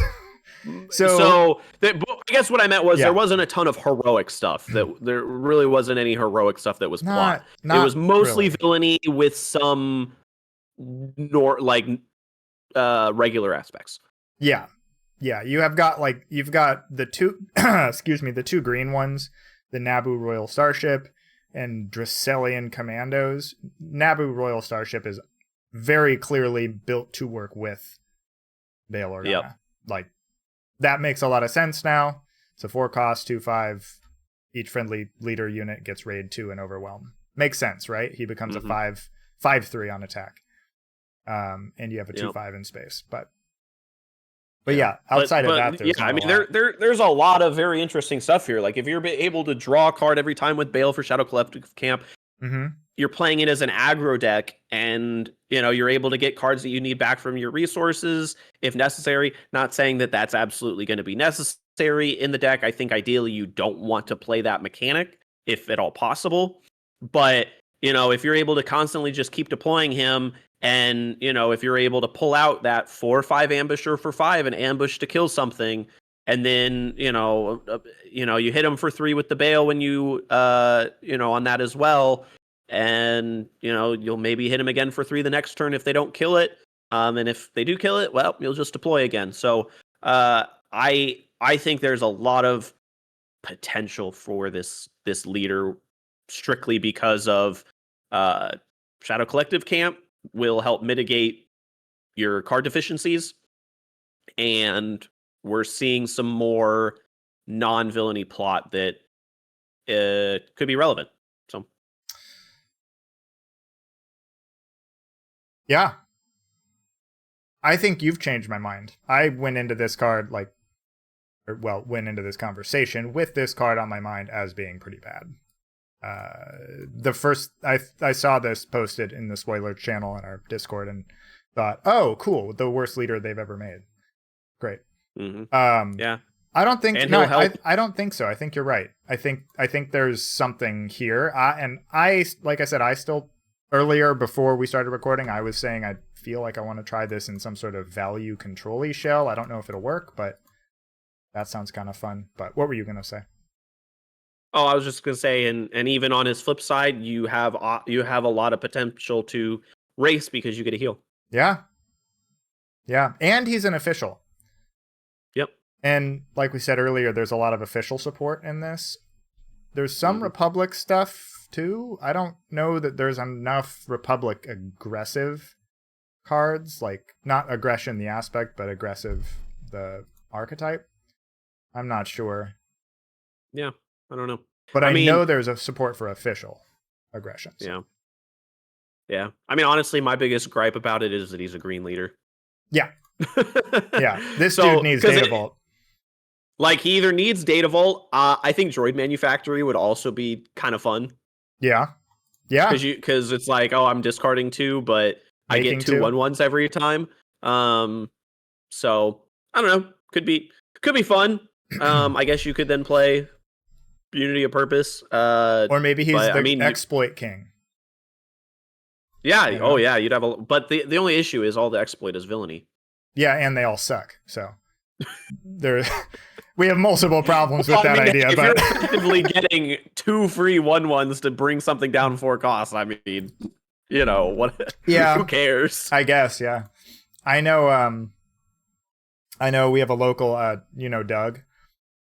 So I guess what I meant was Yeah. there wasn't a ton of heroic stuff. There really wasn't any heroic stuff that was plot. Not It was mostly really. villainy with some regular aspects. Yeah. You've got the two excuse me, the two green ones, the Naboo Royal Starship and Dracelian Commandos. Naboo Royal Starship is very clearly built to work with Bail Organa. Yep. Like, that makes a lot of sense now. It's a 4-cost, 2/5. Each friendly leader unit gets raid 2 and overwhelm. Makes sense, right? He becomes a 5/3 on attack. And you have a 2/5 in space. But yeah, outside of that, there's I mean, there's a lot of very interesting stuff here. Like, if you're able to draw a card every time with Bail for Shadow Collective Camp, you're playing it as an aggro deck, and you're able to get cards that you need back from your resources if necessary. Not saying that that's absolutely going to be necessary in the deck. I think ideally you don't want to play that mechanic if at all possible. But if you're able to constantly just keep deploying him, and if you're able to pull out that 4/5 ambusher for 5 and ambush to kill something, and then you hit him for 3 with the Bail when you on that as well. And you'll maybe hit him again for 3 the next turn if they don't kill it. And if they do kill it, well, you'll just deploy again. So I think there's a lot of potential for this leader, strictly because of Shadow Collective Camp will help mitigate your card deficiencies, and we're seeing some more non-villainy plot that could be relevant. So. Yeah. I think you've changed my mind. I went into this card went into this conversation with this card on my mind as being pretty bad. I saw this posted in the spoiler channel in our Discord and thought, oh, cool, the worst leader they've ever made. Great. Yeah. I don't think. And no, he'll help. I don't think so. I think you're right. I think there's something here. Like I said, I still earlier before we started recording, I was saying I feel like I want to try this in some sort of value control-y shell. I don't know if it'll work, but that sounds kind of fun. But what were you gonna say? Oh, I was just gonna say, and even on his flip side, you have a lot of potential to race because you get a heal. Yeah, and he's an official. Yep. And like we said earlier, there's a lot of official support in this. There's some Republic stuff too. I don't know that there's enough Republic aggressive cards, like not aggression the aspect, but aggressive the archetype. I'm not sure. Yeah, I don't know. But I mean, know there's a support for official aggressions. Yeah. I mean, honestly, my biggest gripe about it is that he's a green leader. Yeah. Yeah. This dude needs Data Vault. Like, he either needs Data Vault. I think Droid Manufactory would also be kind of fun. Yeah. Because it's like, oh, I'm discarding 2, but I get 2 1/1s every time. So I don't know. Could be fun. I guess you could then play Unity of Purpose. Or maybe he's exploit king. Yeah. Yeah. You'd have but the only issue is all the exploit is villainy. Yeah, and they all suck. So we have multiple problems with that idea. If but you're effectively getting 2 free 1/1s to bring something down 4 costs, I mean, what? Yeah. Who cares? I guess. Yeah. I know we have a local, Doug.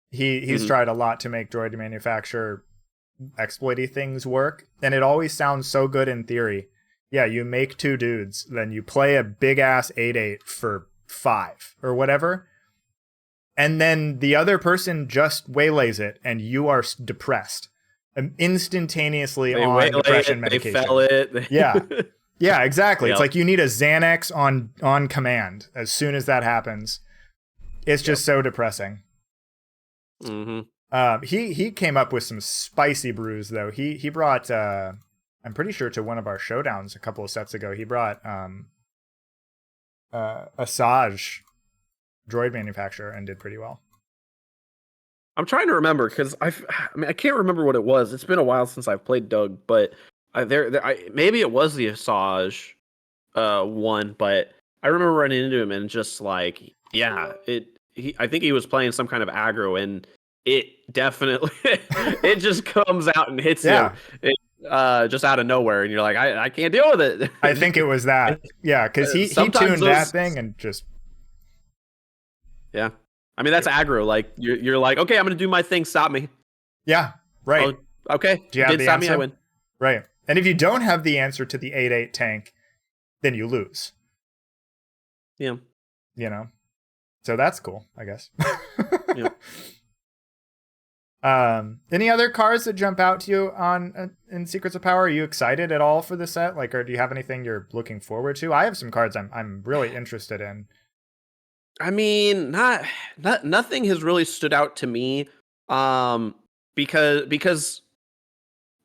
He's tried a lot to make Droid Manufacture exploity things work, and it always sounds so good in theory. Yeah, you make 2 dudes, then you play a big ass 8/8 for 5 or whatever. And then the other person just waylays it and you are depressed instantaneously on depression medication. They fell it. Yeah. Yeah, exactly. Yep. It's like you need a Xanax on command as soon as that happens. It's just so depressing. Mm-hmm. He came up with some spicy brews though. He brought I'm pretty sure to one of our showdowns a couple of sets ago. He brought Asajj droid manufacturer and did pretty well. I'm trying to remember because I can't remember what it was. It's been a while since I've played Doug, but maybe it was the Asajj one, but I remember running into him and just like, yeah, I think he was playing some kind of aggro and it definitely it just comes out and hits you just out of nowhere and you're like, I can't deal with it. I think it was that. Yeah, because he tuned that thing and just I mean, that's aggro. Like you're like, okay, I'm gonna do my thing. Stop me. Yeah. Right. Oh, okay. Do you have the stop answer? me? I win. Right. And if you don't have the answer to the 8/8 tank, then you lose. Yeah. You know. So that's cool, I guess. Yeah. Any other cards that jump out to you on in Secrets of Power? Are you excited at all for the set? Like, or do you have anything you're looking forward to? I have some cards I'm really interested in. I mean, nothing has really stood out to me, because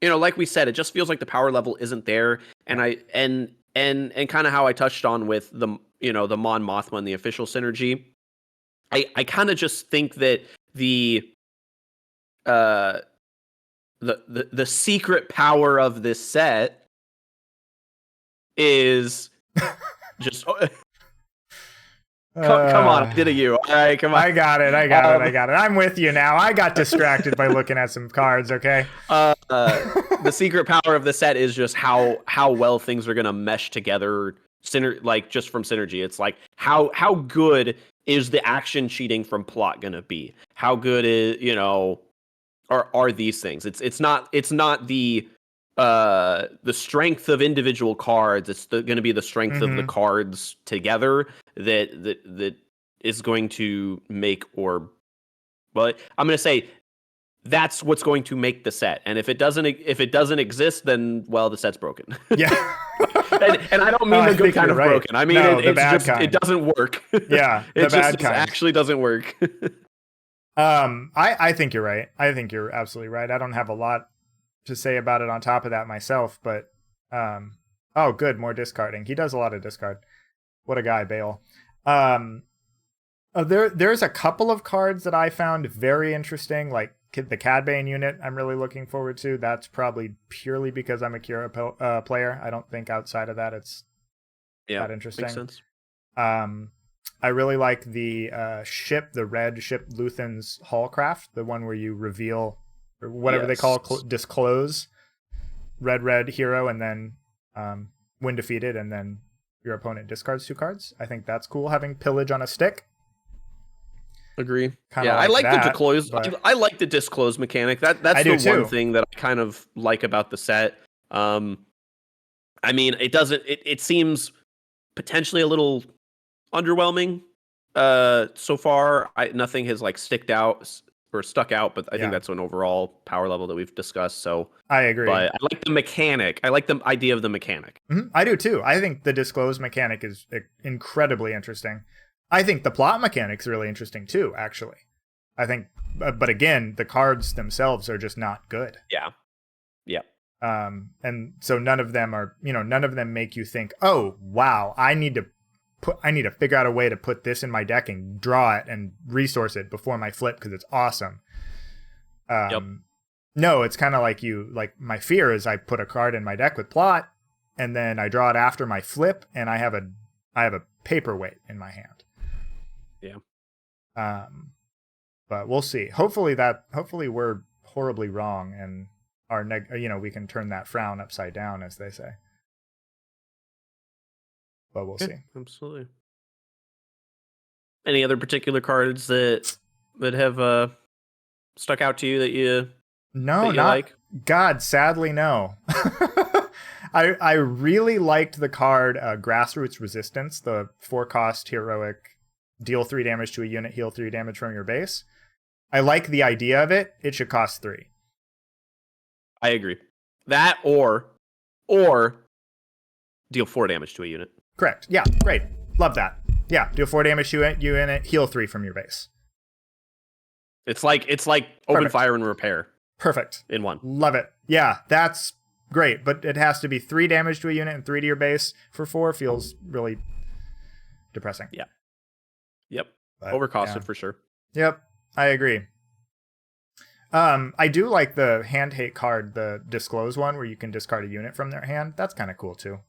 like we said, it just feels like the power level isn't there, and and kind of how I touched on with the the Mon Mothma and the official synergy, I kind of just think that the secret power of this set is just. Come on, I did a you. All right, come on. I got it. I'm with you now. I got distracted by looking at some cards, okay? The secret power of the set is just how well things are going to mesh together, like just from synergy. It's like how good is the action cheating from plot going to be? How good is, are these things? It's not the strength of individual cards. It's going to be the strength of the cards together that is going to make I'm going to say that's what's going to make the set. And if it doesn't exist, then the set's broken. Yeah. and I don't mean the good kind of right. broken. I mean it doesn't work. Yeah. It actually doesn't work. I think you're right. I think you're absolutely right. I don't have a lot to say about it on top of that myself, but oh good, more discarding. He does a lot of discard. What a guy, Bale. There's a couple of cards that I found very interesting, like the Cad Bane unit I'm really looking forward to. That's probably purely because I'm a Kira player. I don't think outside of that it's that interesting. Makes sense. I really like the red ship Luthen's Hallcraft, the one where you reveal or whatever they call disclose red hero and then when defeated and then your opponent discards 2 cards. I think that's cool, having pillage on a stick. Agree. Kinda I like that, the disclose. but I like the disclose mechanic. That's the one thing that I kind of like about the set. I mean, it seems potentially a little underwhelming so far. Nothing has like stuck out, but I think that's an overall power level that we've discussed. So I agree. But I like the mechanic. I like the idea of the mechanic. Mm-hmm. I do too. I think the disclose mechanic is incredibly interesting. I think the plot mechanic's really interesting too, actually. I think, but again, the cards themselves are just not good. Yeah. And so none of them make you think, oh wow, I need to figure out a way to put this in my deck and draw it and resource it before my flip because it's awesome. No, it's kind of like my fear is I put a card in my deck with plot and then I draw it after my flip and I have a paperweight in my hand. Yeah. But we'll see. Hopefully we're horribly wrong and we can turn that frown upside down, as they say. But we'll see. Absolutely. Any other particular cards that have stuck out to you that you not like? God, sadly no. I really liked the card Grassroots Resistance, the 4-cost heroic deal 3 damage to a unit, heal 3 damage from your base. I like the idea of it. It should cost 3. I agree. That or deal 4 damage to a unit. Correct. Yeah, great. Love that. Yeah, deal 4 damage to a unit, heal 3 from your base. It's like open Perfect. fire and repair. Perfect. In one. Love it. Yeah, that's great. But it has to be 3 damage to a unit and 3 to your base for 4. Feels really depressing. Yeah. Yep. But, Overcosted for sure. Yep. I agree. I do like the hand hate card, the disclose one, where you can discard a unit from their hand. That's kind of cool too.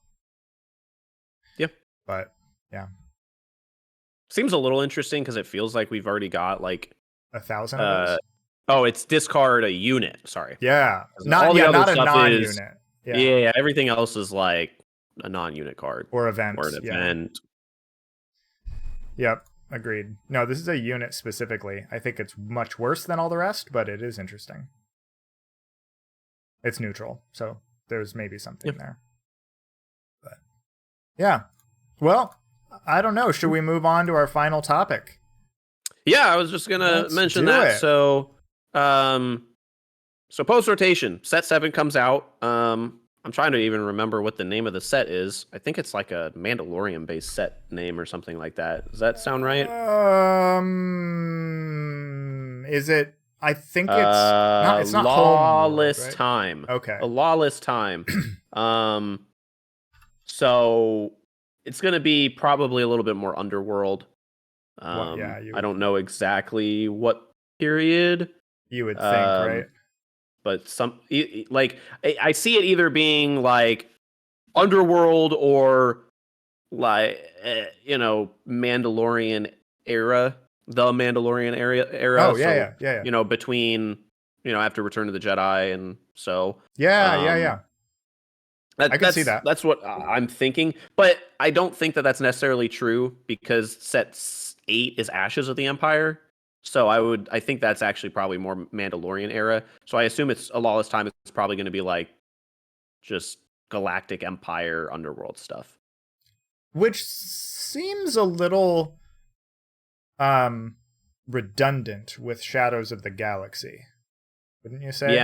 Yep. But yeah. Seems a little interesting because it feels like we've already got like 1,000 of those. Oh, it's discard a unit. Sorry. Yeah. Not a non-unit. Yeah. Everything else is like a non-unit card. Or event. Or an event. Yep. Agreed. No, this is a unit specifically. I think it's much worse than all the rest, but it is interesting. It's neutral, so there's maybe something there. But yeah. Well, I don't know. Should we move on to our final topic? Yeah, I was just gonna mention that. So post rotation, set 7 comes out. I'm trying to even remember what the name of the set is. I think it's like a Mandalorian based set name or something like that. Does that sound right? Is it? I think it's not Lawless Homeworld, right? Time. Okay. A Lawless Time. So it's gonna be probably a little bit more Underworld. I don't know exactly what period. You would think, right? But I see it either being like Underworld or like Mandalorian era, the Mandalorian era. Oh yeah. Between after Return of the Jedi, and so yeah. I can see that. That's what I'm thinking, but I don't think that that's necessarily true because set 8 is Ashes of the Empire. So I think that's actually probably more Mandalorian era. So I assume it's a Lawless Time. It's probably going to be like just Galactic Empire Underworld stuff, which seems a little redundant with Shadows of the Galaxy, wouldn't you say?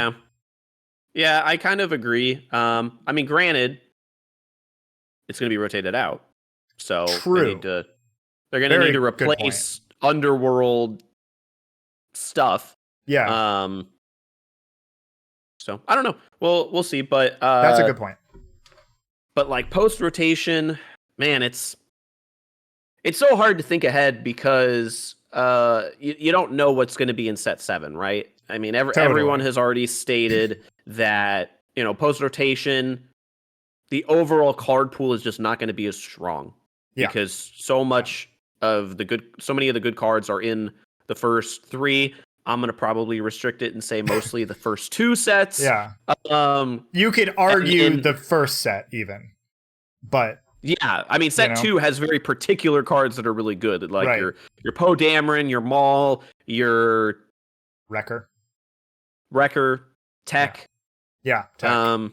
Yeah, I kind of agree. I mean, granted, it's going to be rotated out, so true. They're going to need to replace Underworld stuff. Yeah. So I don't know. We'll see, but that's a good point. But like post rotation, man, it's so hard to think ahead because you don't know what's going to be in set 7, right? I mean, everyone has already stated that post rotation, the overall card pool is just not going to be as strong because so many of the good cards are in the first 3. I'm going to probably restrict it and say mostly the first 2 sets. Yeah. You could argue the first set even, but yeah, I mean, set 2 has very particular cards that are really good, like your Poe Dameron, your Maul, your Wrecker, Tech. Yeah. Tech.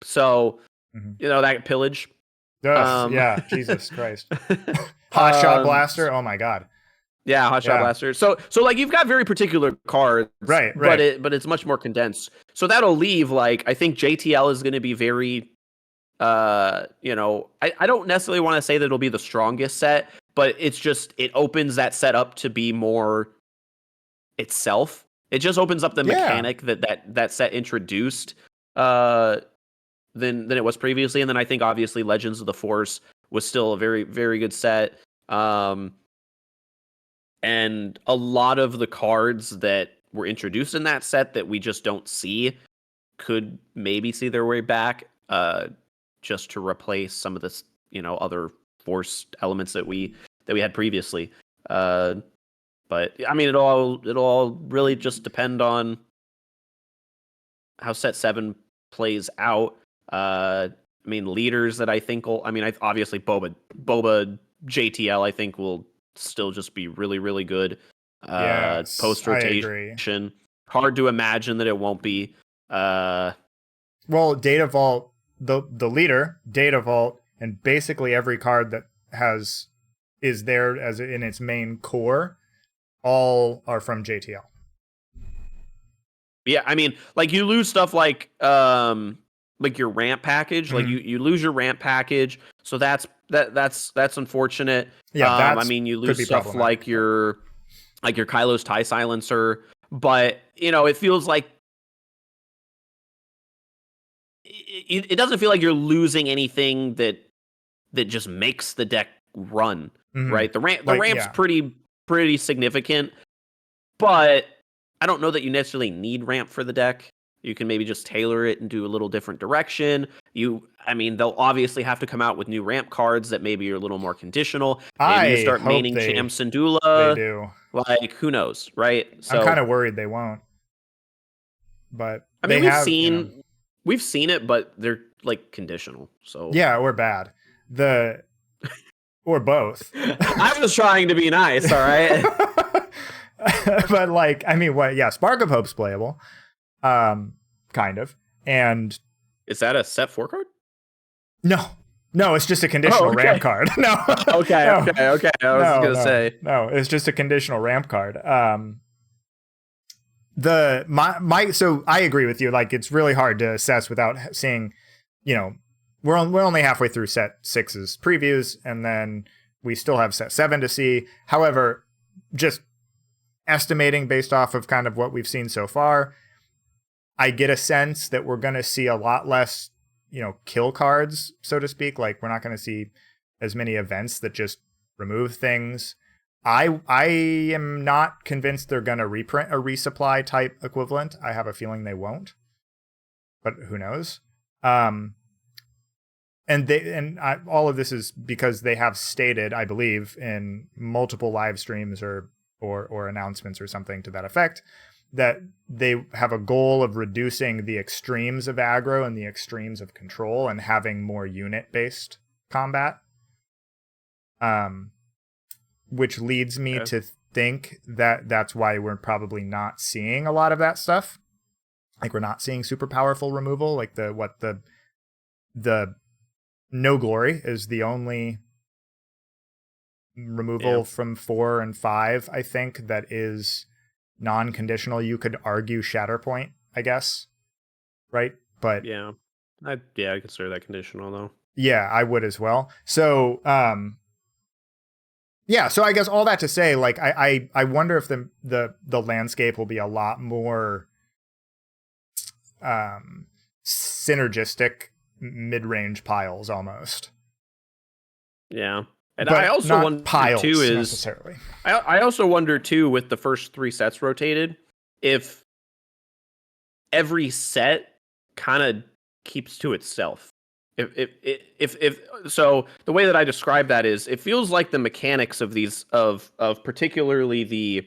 So that Pillage. Yeah, Jesus Christ. Hot Shot Blaster. Oh my God. Yeah, Hot Shot Blaster. So like you've got very particular cards, right? But it's much more condensed. So that'll leave I think JTL is going to be very, I don't necessarily want to say that it'll be the strongest set, but it opens that set up to be more itself. It just opens up the mechanic that set introduced than it was previously. And then I think obviously Legends of the Force was still a very, very good set. And a lot of the cards that were introduced in that set that we just don't see could maybe see their way back just to replace some of this, other Force elements that we had previously. But I mean, it'll all really just depend on how set 7 plays out. I mean, leaders that I think obviously Boba JTL I think will still just be really, really good. Post rotation, hard to imagine that it won't be. Well, Data Vault, the leader, Data Vault, and basically every card that has is there as in its main core, all are from JTL. Yeah, I mean, like you lose stuff like your ramp package, like you lose your ramp package, so that's unfortunate. Yeah, I that's mean, you could lose be stuff problematic. like your Kylo's tie silencer, but it feels like it doesn't feel like you're losing anything that just makes the deck run, right? The ramp's pretty significant, but I don't know that you necessarily need ramp for the deck. You can maybe just tailor it and do a little different direction. I mean, they'll obviously have to come out with new ramp cards that maybe are a little more conditional. Maybe you I start hope maining Cham they Syndulla. do. Like, who knows, right? I'm kind So, of worried they won't, but I they mean, we've have, seen we've seen it, but they're like conditional. So yeah, or bad. Or both. I was trying to be nice, all right? But like, I mean, what? Yeah, Spark of Hope's playable, kind of, and Is that a set 4 card? no, it's just a conditional ramp card. No, Okay. no, I was gonna say no, it's just a conditional ramp card. So I agree with you. Like, it's really hard to assess without seeing, we're only halfway through set 6's previews, and then we still have set 7 to see. However, just estimating based off of kind of what we've seen so far, I get a sense that we're going to see a lot less, kill cards, so to speak. Like, we're not going to see as many events that just remove things. I am not convinced they're going to reprint a resupply type equivalent. I have a feeling they won't, but who knows? All of this is because they have stated, I believe, in multiple live streams or announcements or something to that effect, that they have a goal of reducing the extremes of aggro and the extremes of control and having more unit-based combat. Which leads me to think that that's why we're probably not seeing a lot of that stuff. Like, we're not seeing super powerful removal. Like the No Glory is the only removal from 4 and 5, I think, that is non-conditional. You could argue Shatterpoint, I guess, right? But I consider that conditional though. Yeah, I would as well. So so I guess all that to say, like, I wonder if the landscape will be a lot more synergistic mid-range piles almost. Yeah. And but I also not wonder piles too is necessarily. I also wonder too, with the first 3 sets rotated, if every set kind of keeps to itself. If so, the way that I describe that is, it feels like the mechanics of these of particularly the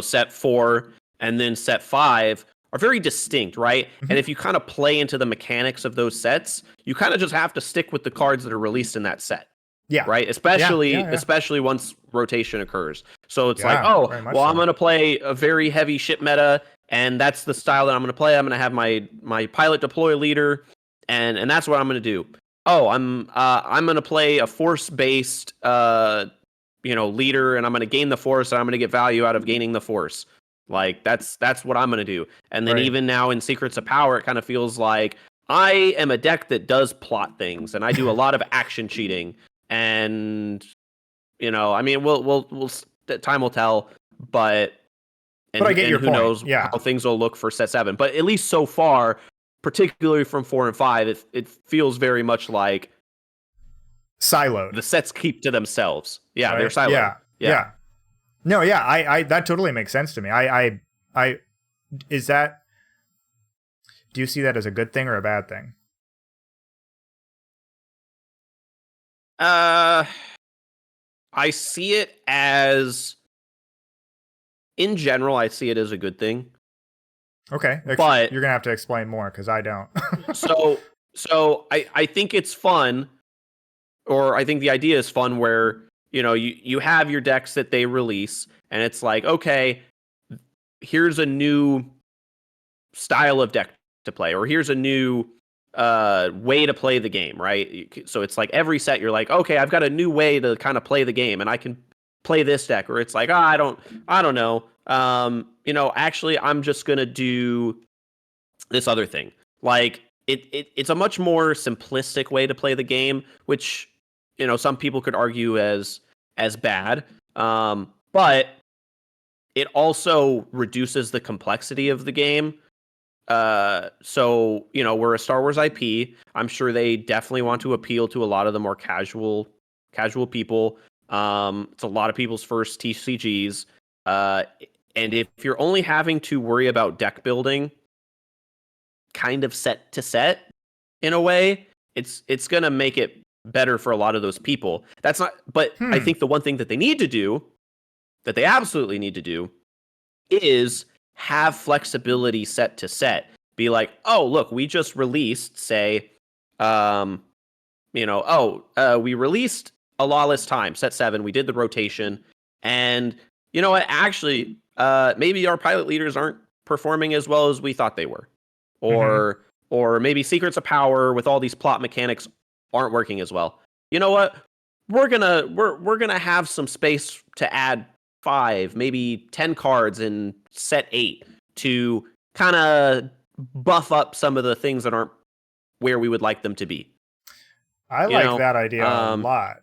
set 4 and then set 5 are very distinct, right? Mhm. And if you kind of play into the mechanics of those sets, you kind of just have to stick with the cards that are released in that set. Yeah. Right. Especially once rotation occurs. So it's like, I'm going to play a very heavy ship meta, and that's the style that I'm going to play. I'm going to have my pilot deploy leader, and that's what I'm going to do. I'm going to play a force based leader, and I'm going to gain the force, and I'm going to get value out of gaining the force. Like, that's what I'm going to do. And then even now in Secrets of Power, it kind of feels like I am a deck that does plot things, and I do a lot of action cheating. And I mean, we'll time will tell, but I get your who point. knows how things will look for set 7. But at least so far, particularly from 4 and 5, it feels very much like siloed. The sets keep to themselves. Yeah, right? They're siloed. Yeah. No, yeah, I that totally makes sense to me. I is that, do you see that as a good thing or a bad thing? I see it as, in general, I see it as a good thing. Okay, but you're gonna have to explain more because I don't. so I think it's fun, or I think the idea is fun, where you have your decks that they release, and it's like, okay, here's a new style of deck to play, or here's a new way to play the game, right? So it's like every set you're like, okay, I've got a new way to kind of play the game, and I can play this deck. Or it's like, oh, I don't know. Actually, I'm just gonna do this other thing. Like it's a much more simplistic way to play the game, which some people could argue as bad. But it also reduces the complexity of the game. So we're a Star Wars IP. I'm sure they definitely want to appeal to a lot of the more casual people. It's a lot of people's first TCGs. And if you're only having to worry about deck building kind of set to set in a way, it's gonna make it better for a lot of those people. That's not, but I think the one thing that they need to do, that they absolutely need to do, is have flexibility set to set. Be like, oh, look, we just released, say, we released a Lawless Time, set 7. We did the rotation, and you know what? Actually, maybe our pilot leaders aren't performing as well as we thought they were, or maybe Secrets of Power with all these plot mechanics aren't working as well. You know what? We're gonna have some space to add 5, maybe 10 cards in set 8 to kind of buff up some of the things that aren't where we would like them to be. I like that idea a lot.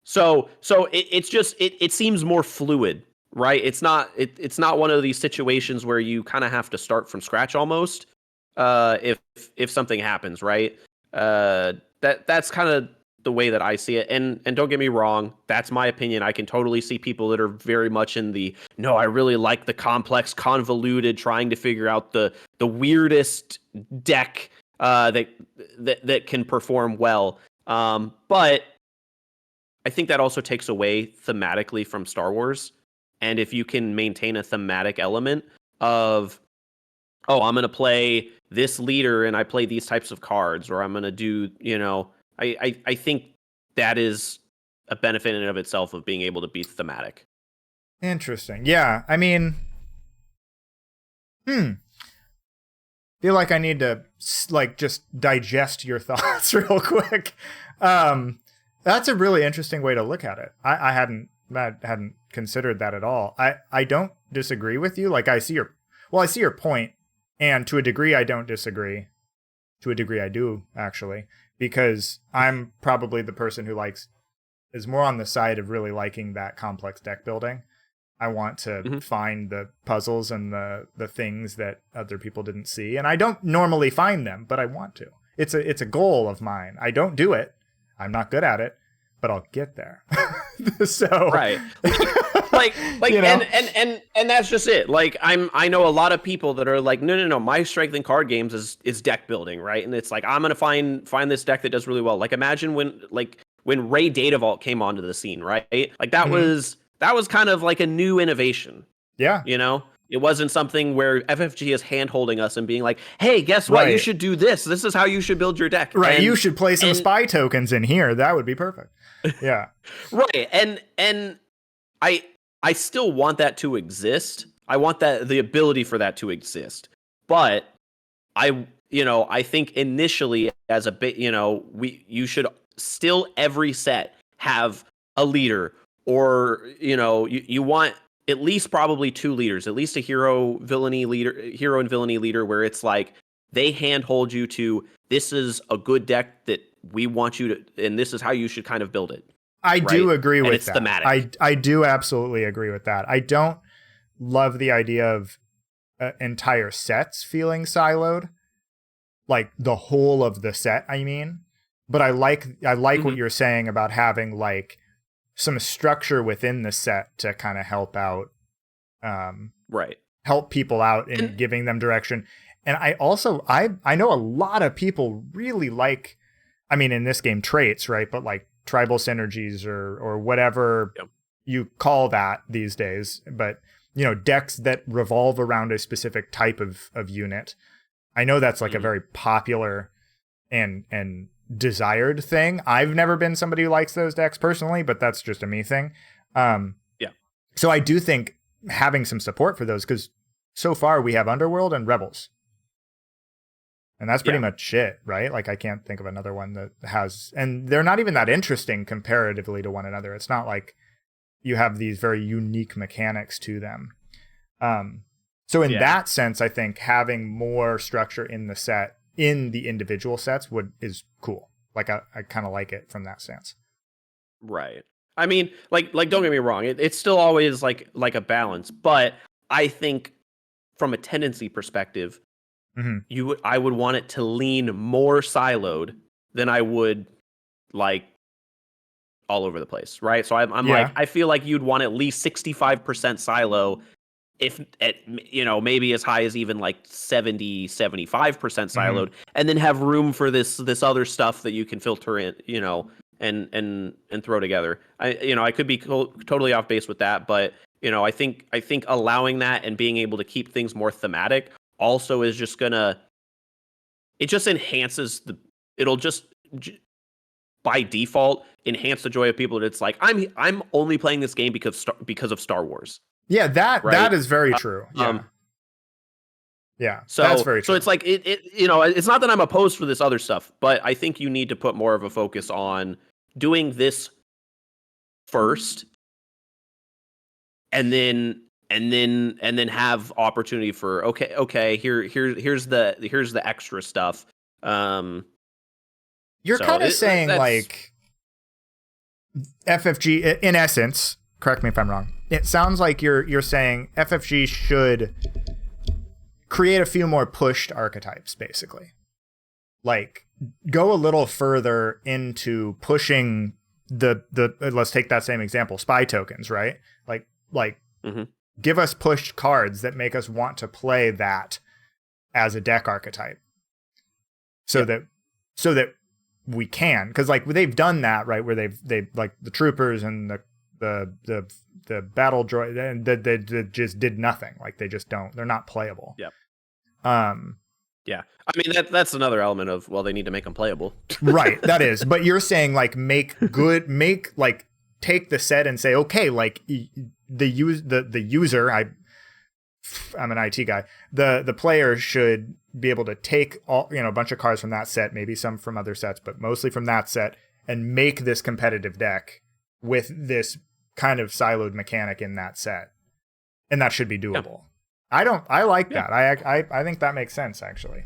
So it's just it seems more fluid, right? It's not one of these situations where you kind of have to start from scratch almost. If something happens, right? That's kind of the way that I see it. And don't get me wrong, that's my opinion. I can totally see people that are very much in the, no, I really like the complex, convoluted, trying to figure out the weirdest deck that can perform well. But I think that also takes away thematically from Star Wars. And if you can maintain a thematic element of, oh, I'm going to play this leader and I play these types of cards, or I'm going to do, I think that is a benefit in and of itself of being able to be thematic. Interesting. Yeah. I mean, feel like I need to just digest your thoughts real quick. That's a really interesting way to look at it. I hadn't considered that at all. I don't disagree with you. Like I see your point, and to a degree I don't disagree. To a degree I do, actually, because I'm probably the person who is more on the side of really liking that complex deck building. I want to find the puzzles and the things that other people didn't see, and I don't normally find them, but I want to. It's a goal of mine. I don't do it. I'm not good at it, but I'll get there. So right, like and that's just it. Like I know a lot of people that are like, no. My strength in card games is deck building, right? And it's like, I'm gonna find this deck that does really well. Like imagine when Ray Data Vault came onto the scene, right? Like that was kind of like a new innovation. Yeah. It wasn't something where FFG is hand-holding us and being like, hey, guess what? Right. You should do this. This is how you should build your deck. Right. You should play some spy tokens in here. That would be perfect. Yeah. Right. And I still want that to exist. I want the ability for that to exist. But I think initially as a bit, you should still every set have a leader, or you want at least probably 2 leaders, at least a hero and villainy leader, where it's like they handhold you to, this is a good deck that we want you to, and this is how you should kind of build it. I do agree with that. It's thematic. I do absolutely agree with that. I don't love the idea of entire sets feeling siloed, like the whole of the set, I mean. But I like what you're saying about having like some structure within the set to kind of help out, right? Help people out in giving them direction. And I also I know a lot of people really like, I mean, in this game, traits, right? But like tribal synergies or whatever you call that these days. But decks that revolve around a specific type of unit. I know that's like a very popular and desired thing. I've never been somebody who likes those decks personally, but that's just a me thing. So I do think having some support for those, because so far we have Underworld and Rebels. And that's pretty Yeah. much it, right? Like I can't think of another one that has, and they're not even that interesting comparatively to one another. It's not like you have these very unique mechanics to them. So in Yeah. that sense, I think having more structure in the set, in the individual sets, is cool. Like I kind of like it from that sense. Right. I mean, like don't get me wrong. It's still always like a balance, but I think from a tendency perspective, Mm-hmm. I would want it to lean more siloed than I would like all over the place, right? So I'm Yeah. like, I feel like you'd want at least 65% silo, if at, maybe as high as even like 75% Mm-hmm. siloed, and then have room for this other stuff that you can filter in, and throw together. I could be totally off base with that, but I think allowing that and being able to keep things more thematic also is just gonna, it just enhances it'll just by default enhance the joy of people. That it's like, I'm only playing this game because of Star Wars, Yeah, that right? is very true. Yeah. Um, Yeah, that's so very so true. it's like it's not that I'm opposed for this other stuff, but I think you need to put more of a focus on doing this first, and then have opportunity for, okay, here's the extra stuff. Um, You're so kind of saying that's like FFG in essence, correct me if I'm wrong. It sounds like you're saying FFG should create a few more pushed archetypes, basically. Like go a little further into pushing the let's take that same example, spy tokens, right? Like mhm. give us pushed cards that make us want to play that as a deck archetype. So Yep. that we can, because like they've done that, right, where they've like the troopers and the battle droid, and they just did nothing. Like they're not playable. Yep. um Yeah. I mean, that's another element of, well, they need to make them playable. right, that is, but you're saying like make like take the set and say, okay, like the user, I'm an IT guy. The player should be able to take all, a bunch of cards from that set, maybe some from other sets, but mostly from that set, and make this competitive deck with this kind of siloed mechanic in that set, and that should be Yeah. doable. I like Yeah. that. I think that makes sense actually.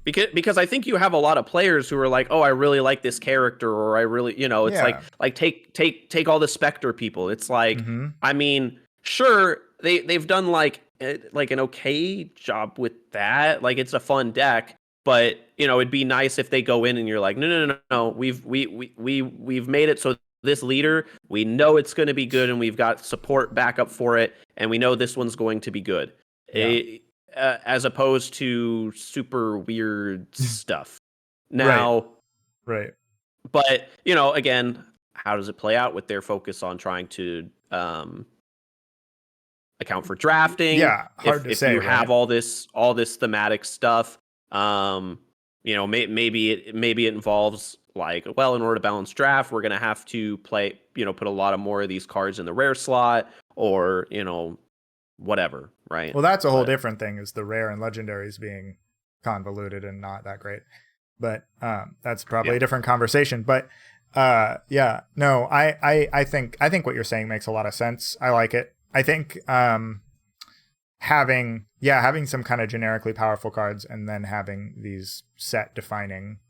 Because I think you have a lot of players who are like, oh, I really like this character, or I really, it's Yeah. like take all the Spectre people. It's like, Mm-hmm. I mean, sure, they've done like an okay job with that. Like, it's a fun deck, but it'd be nice if they go in and you're like, no, we've made it so this leader, we know it's going to be good, and we've got support backup for it, and we know this one's going to be good. Yeah. As opposed to super weird stuff. Right. Now, Right. but again, how does it play out with their focus on trying to account for drafting? Yeah. Hard to If say, you have right? all this thematic stuff, maybe it involves like, well, in order to balance draft, we're gonna have to play, put a lot of more of these cards in the rare slot, or whatever, right? Well, that's a whole But different thing, is the rare and legendaries being convoluted and not that great. But that's probably yeah, a different conversation. But yeah, no, I think what you're saying makes a lot of sense. I like it. I think having some kind of generically powerful cards, and then having these set defining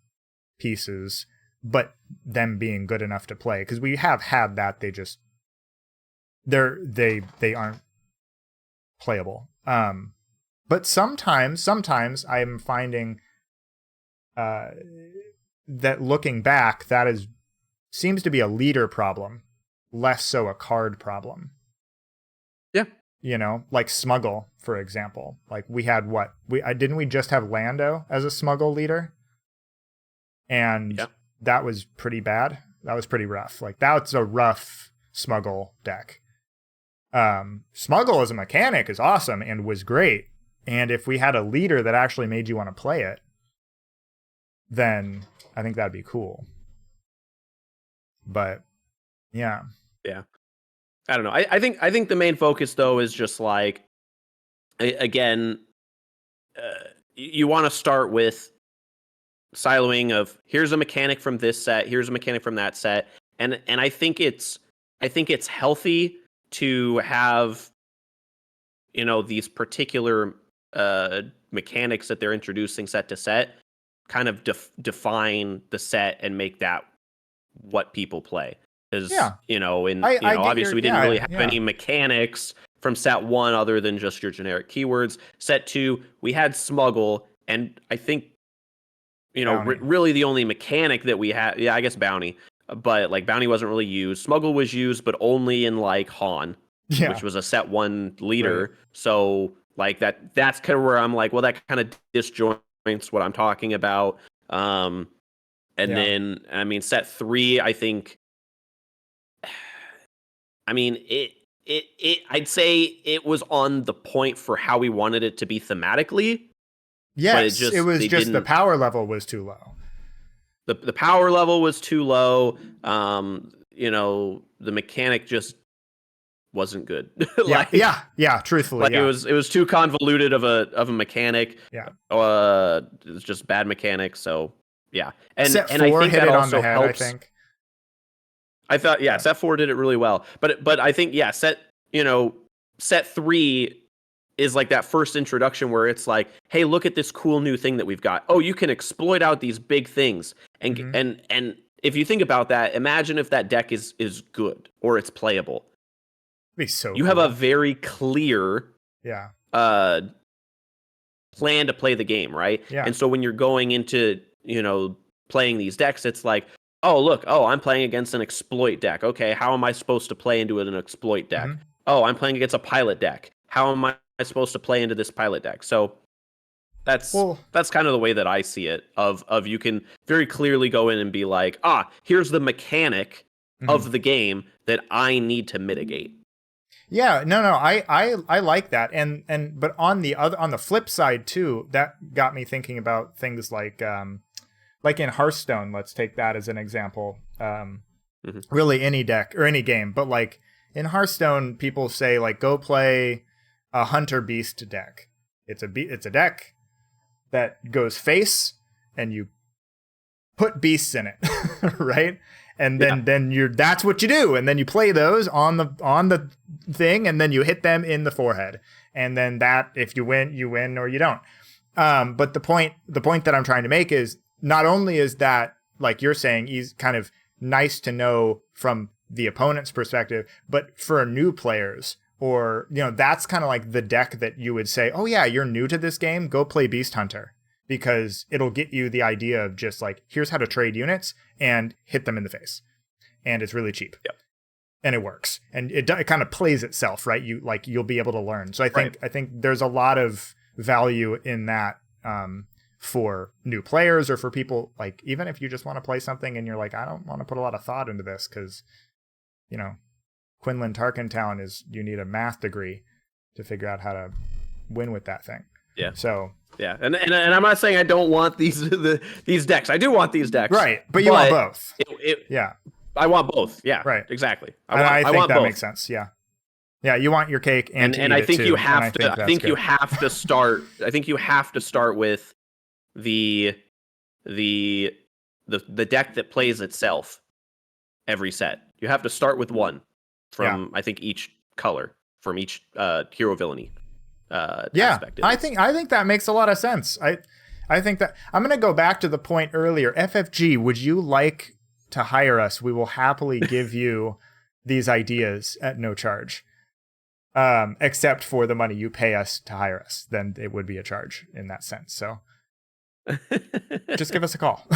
pieces, but them being good enough to play, because we have had that, they aren't playable. But sometimes I'm finding that looking back, seems to be a leader problem, less so a card problem. yeah, Like Smuggle, for example. Like we had didn't we just have Lando as a Smuggle leader? And yeah. that was pretty bad. That was pretty rough. Like that's a rough Smuggle deck. Smuggle as a mechanic is awesome and was great. And if we had a leader that actually made you want to play it, then I think that'd be cool. But yeah. Yeah. I don't know. I think the main focus though is just like, again, you want to start with siloing of here's a mechanic from this set, here's a mechanic from that set, and I think it's healthy to have, you know, these particular mechanics that they're introducing set to set kind of define the set and make that what people play. Because you know, obviously we didn't really have any mechanics from set 1 other than just your generic keywords. Set 2, we had smuggle, and I think, you know, really the only mechanic that we had, I guess bounty, but like bounty wasn't really used. Smuggle was used, but only in like Han, which was a set 1 leader. Right. So like that's kind of where I'm like, well, that kind of disjoints what I'm talking about. And then, I mean, set 3, I think, I mean, I'd say it was on the point for how we wanted it to be thematically. Yes, it was just the power level was too low. The power level was too low. You know, the mechanic just wasn't good. Truthfully, like it was too convoluted of a mechanic. Yeah. It was just bad mechanics. So yeah, and set 4 I think hit that it also on the head, helps. I think. I thought, set 4 did it really well, but I think set 3 is like that first introduction where it's like, hey, look at this cool new thing that we've got. Oh, you can exploit out these big things, and if you think about that, imagine if that deck is good or it's playable. It'd be so you have a very clear plan to play the game, right? Yeah. And so when you're going into, you know, playing these decks, it's like, oh, look, I'm playing against an exploit deck. Okay, how am I supposed to play into an exploit deck? Mm-hmm. Oh, I'm playing against a pilot deck. How am I supposed to play into this pilot deck? So that's kind of the way that I see it, of you can very clearly go in and be like, here's the mechanic of the game that I need to mitigate. Yeah, no, I like that. But on the flip side too, that got me thinking about things like in Hearthstone, let's take that as an example. Really any deck or any game, but like in Hearthstone, people say like go play a Hunter Beast deck. It's a deck that goes face, and you put beasts in it, right? And then that's what you do, and then you play those on the thing, and then you hit them in the forehead, and then that if you win or you don't. But the point that I'm trying to make is, not only is that, like you're saying, he's kind of nice to know from the opponent's perspective, but for new players, or, you know, that's kind of like the deck that you would say, oh yeah, you're new to this game, go play Beast Hunter, because it'll get you the idea of just like, here's how to trade units and hit them in the face, and it's really cheap. Yep. And it works, and it kind of plays itself, right? You'll be able to learn. So I think there's a lot of value in that. For new players, or for people, like, even if you just want to play something and you're like, I don't want to put a lot of thought into this because, you know, Quinlan Tarkentown you need a math degree to figure out how to win with that thing. Yeah. So yeah, and I'm not saying I don't want these decks. I do want these decks. Right, but you want both. I want both. Yeah. Right. Exactly. I think that both. makes sense. Yeah. Yeah, you want your cake and I think you have to. I think you have to start. I think you have to start with the deck that plays itself every set. You have to start with one from I think each color, from each hero villainy aspect. I think that makes a lot of sense. I think that I'm going to go back to the point earlier. FFG, would you like to hire us? We will happily give you these ideas at no charge. Except for the money you pay us to hire us, then it would be a charge in that sense. So just give us a call.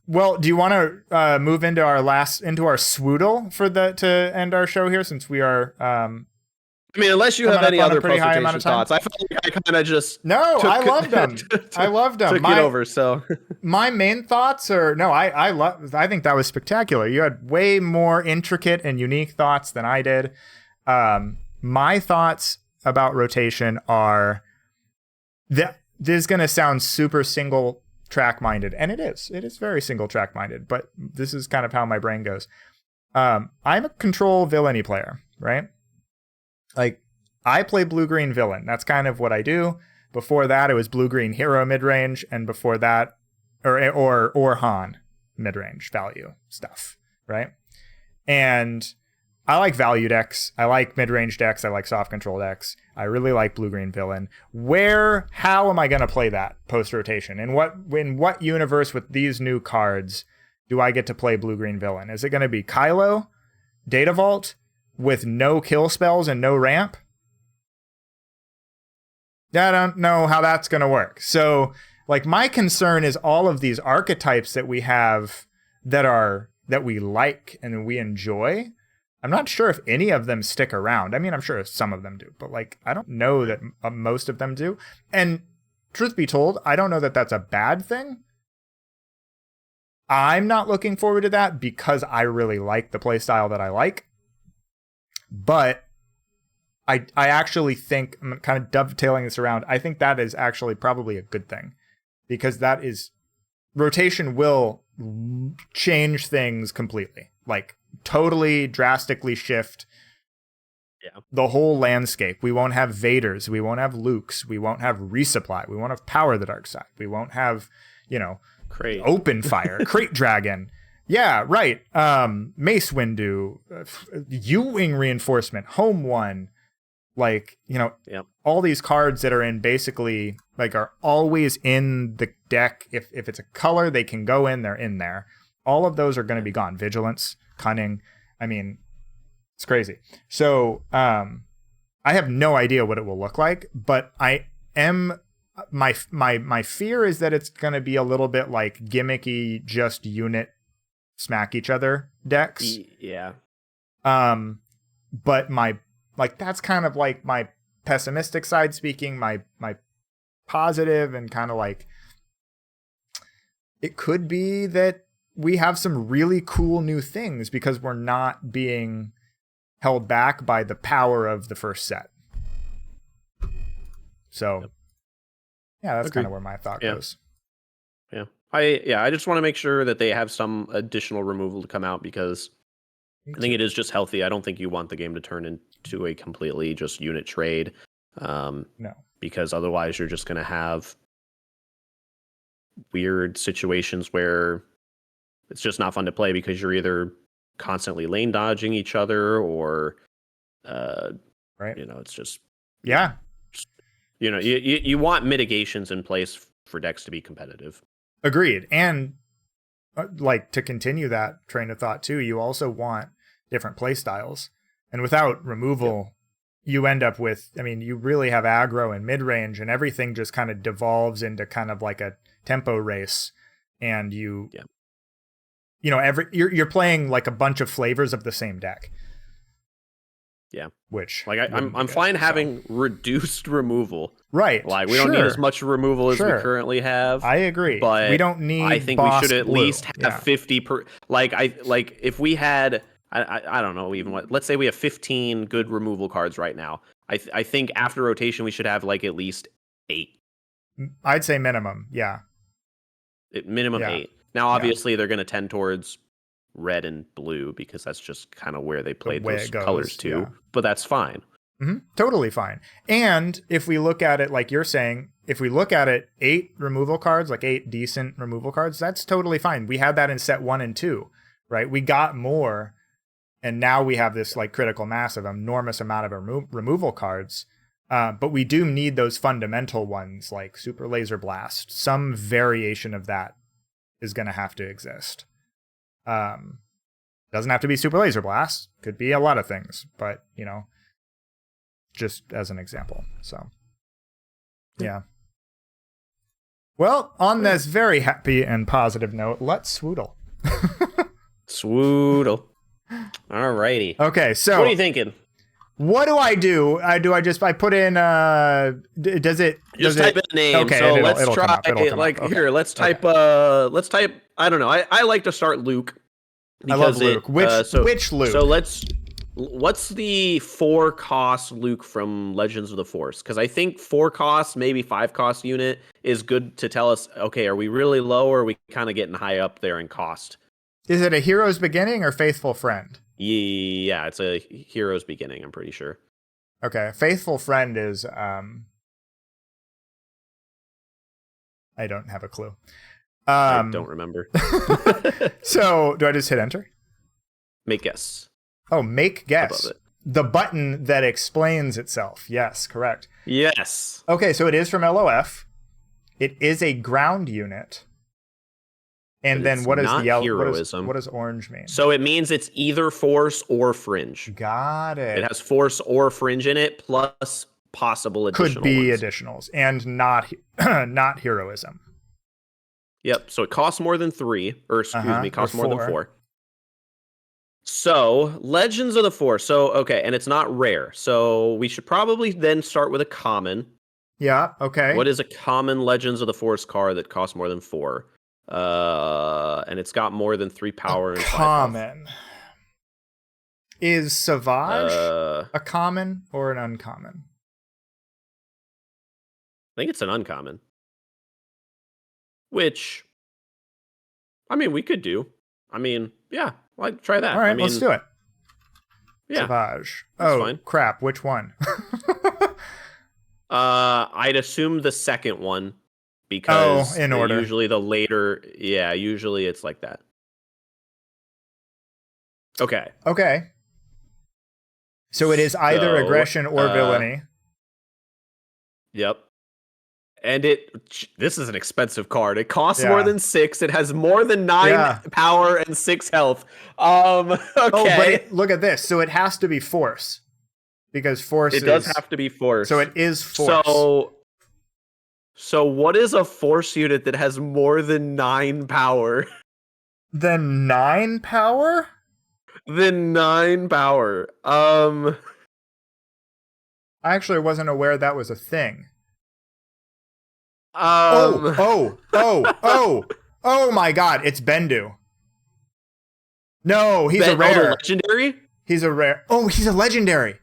Well, do you want to move into our swoodle to end our show here, since we are I mean, unless you have any other presentation thoughts. I felt like I kind of just I loved them. I loved them. Took it over. So my main thoughts are I think that was spectacular. You had way more intricate and unique thoughts than I did. My thoughts about rotation are that this is going to sound super single track minded, and it is. It is very single track minded. But this is kind of how my brain goes. I'm a control villainy player, right? Like, I play blue-green villain. That's kind of what I do. Before that, it was blue-green hero mid-range, and before that, or Han mid-range value stuff, right? And I like value decks. I like mid-range decks. I like soft control decks. I really like blue-green villain. How am I going to play that post-rotation? In what universe with these new cards do I get to play blue-green villain? Is it going to be Kylo, Data Vault, with no kill spells and no ramp? I don't know how that's going to work. So, like, my concern is all of these archetypes that we have that we like and we enjoy. I'm not sure if any of them stick around. I mean, I'm sure some of them do, but like, I don't know that most of them do. And truth be told, I don't know that that's a bad thing. I'm not looking forward to that because I really like the playstyle that I like. But I actually think, I'm kind of dovetailing this around, I think that is actually probably a good thing, because rotation will change things completely, like totally drastically shift the whole landscape. We won't have Vaders, we won't have Lukes, we won't have Resupply, we won't have Power of the Dark Side, we won't have, Crate. Open Fire, Crate Dragon. Yeah, right. Mace Windu, U-Wing Reinforcement, Home One. Like, all these cards that are in basically, like, are always in the deck. If it's a color, they can go in, they're in there. All of those are going to be gone. Vigilance, Cunning. I mean, it's crazy. So, I have no idea what it will look like, but my fear is that it's going to be a little bit like gimmicky, just unit smack each other decks. Yeah. But that's kind of like my pessimistic side speaking, my positive, and kind of like, it could be that we have some really cool new things because we're not being held back by the power of the first set. So, that's kind of where my thought goes. Yeah. I just want to make sure that they have some additional removal to come out, because I think it is just healthy. I don't think you want the game to turn into a completely just unit trade. No. Because otherwise you're just going to have weird situations where it's just not fun to play, because you're either constantly lane dodging each other or, right. It's just, you want mitigations in place for decks to be competitive. Agreed. And like, to continue that train of thought too, you also want different play styles. And without removal, you end up with, you really have aggro and mid-range, and everything just kind of devolves into kind of like a tempo race. And you're playing like a bunch of flavors of the same deck. Yeah. Which, like, I'm fine having reduced removal. Right. Like, we don't need as much removal as we currently have. I agree. But we don't need, I think we should at least have 50 per, if we had, I don't know even what, let's say we have 15 good removal cards right now. I think after rotation we should have like at least 8. I'd say minimum. Yeah. Minimum 8. Now, obviously they're going to tend towards red and blue because that's just kind of where they played those colors too. But that's fine. Mm-hmm. Totally fine. And if we look at it like you're saying, if we look at it, 8 removal cards, like 8 decent removal cards, that's totally fine. We had that in set 1 and 2, right? We got more, and now we have this like critical mass of enormous amount of removal cards. But we do need those fundamental ones like Super Laser Blast. Some variation of that is going to have to exist. Doesn't have to be Super Laser Blast. Could be a lot of things, but just as an example. So, yeah. Well, on this very happy and positive note, let's swoodle. Swoodle. Alrighty. Okay, so what are you thinking? What do I do? I put in does it just type in a name? Okay, so let's try okay. here, let's type I don't know. I like to start Luke. I love Luke. Which Luke? So what's the 4-cost Luke from Legends of the Force? Because I think 4-cost, maybe 5-cost unit is good to tell us, okay, are we really low, or are we kind of getting high up there in cost? Is it a Hero's Beginning or Faithful Friend? Yeah, it's a Hero's Beginning, I'm pretty sure. Okay, Faithful Friend is I don't have a clue. I don't remember. So do I just hit enter? Make guess. Oh, make guess. Above it. The button that explains itself. Yes, correct. Yes. Okay, so it is from LOF. It is a ground unit. And But then it's what is not the yellow? heroism. What does orange mean? So it means it's either force or fringe. Got it. It has force or fringe in it, plus possible additional Could be ones. additionals and not not heroism. Yep. So it costs more than 3, or excuse me, costs more than 4. 4. So Legends of the Force. So okay, and it's not rare. So we should probably then start with a common. Yeah. Okay. What is a common Legends of the Force card that costs more than 4? And it's got more than 3 power and 5 health. Common. Is Savage I a common or an uncommon? think it's an uncommon. Which, I mean, we could do. I mean, yeah, like try that. All right, I mean, let's do it. Yeah, Savage. that's Oh, fine. crap. Which one? I'd assume the second one because in order. Usually the later, yeah, usually it's like that. Okay. Okay. So it is either So, aggression or villainy. Yep. And this is an expensive card. It costs Yeah. more than 6. It has more than 9 Yeah. power and 6 health. Okay. Oh, but look at this. So it has to be force. Because force it does have to be force. So it is force. So what is a force unit that has more than 9 power? Then 9 power? Then 9 power. I actually wasn't aware that was a thing. Oh my god, it's Bendu. No, he's a rare. Legendary? He's a rare. Oh, he's a legendary.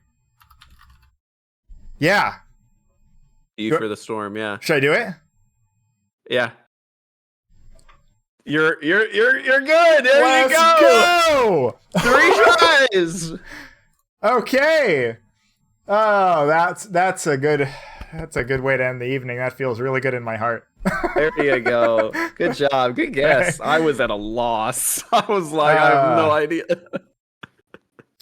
Yeah. For the storm, yeah. Should I do it? Yeah. You're good. There Let's you go. 3 tries. Okay. Oh, that's a good way to end the evening. That feels really good in my heart. There you go. Good job. Good guess. I was at a loss. I was like, I have no idea.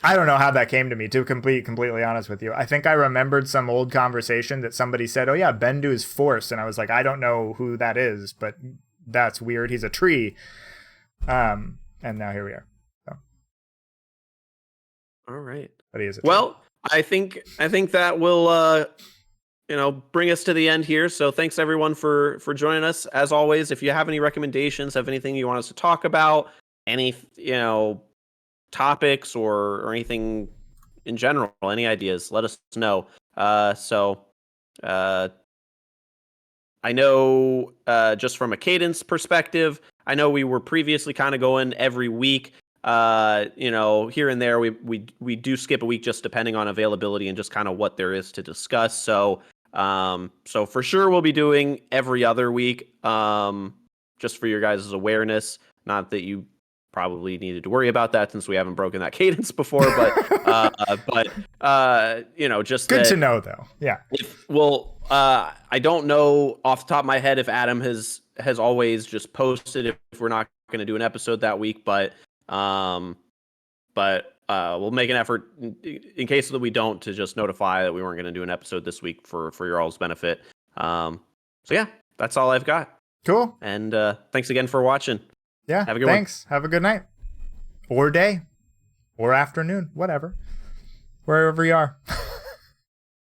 I don't know how that came to me, to be completely honest with you. I think I remembered some old conversation that somebody said, oh yeah, Bendu is force. And I was like, I don't know who that is, but that's weird. He's a tree. And now here we are. So. All right. But he is a tree. Well, I think that will bring us to the end here. So thanks everyone for joining us. As always, if you have any recommendations, have anything you want us to talk about, any topics or anything in general, any ideas, let us know. I know just from a cadence perspective, I know we were previously kind of going every week. Here and there we do skip a week just depending on availability and just kind of what there is to discuss. So for sure we'll be doing every other week, just for your guys' awareness. Not that you probably needed to worry about that since we haven't broken that cadence before, but just good that, to know though. Yeah. I don't know off the top of my head if Adam has always just posted if we're not going to do an episode that week, but we'll make an effort in case that we don't to just notify that we weren't going to do an episode this week for your all's benefit. So yeah, that's all I've got. Cool. And thanks again for watching. Yeah. Have a good thanks. Have a good night or day or afternoon, whatever, wherever you are.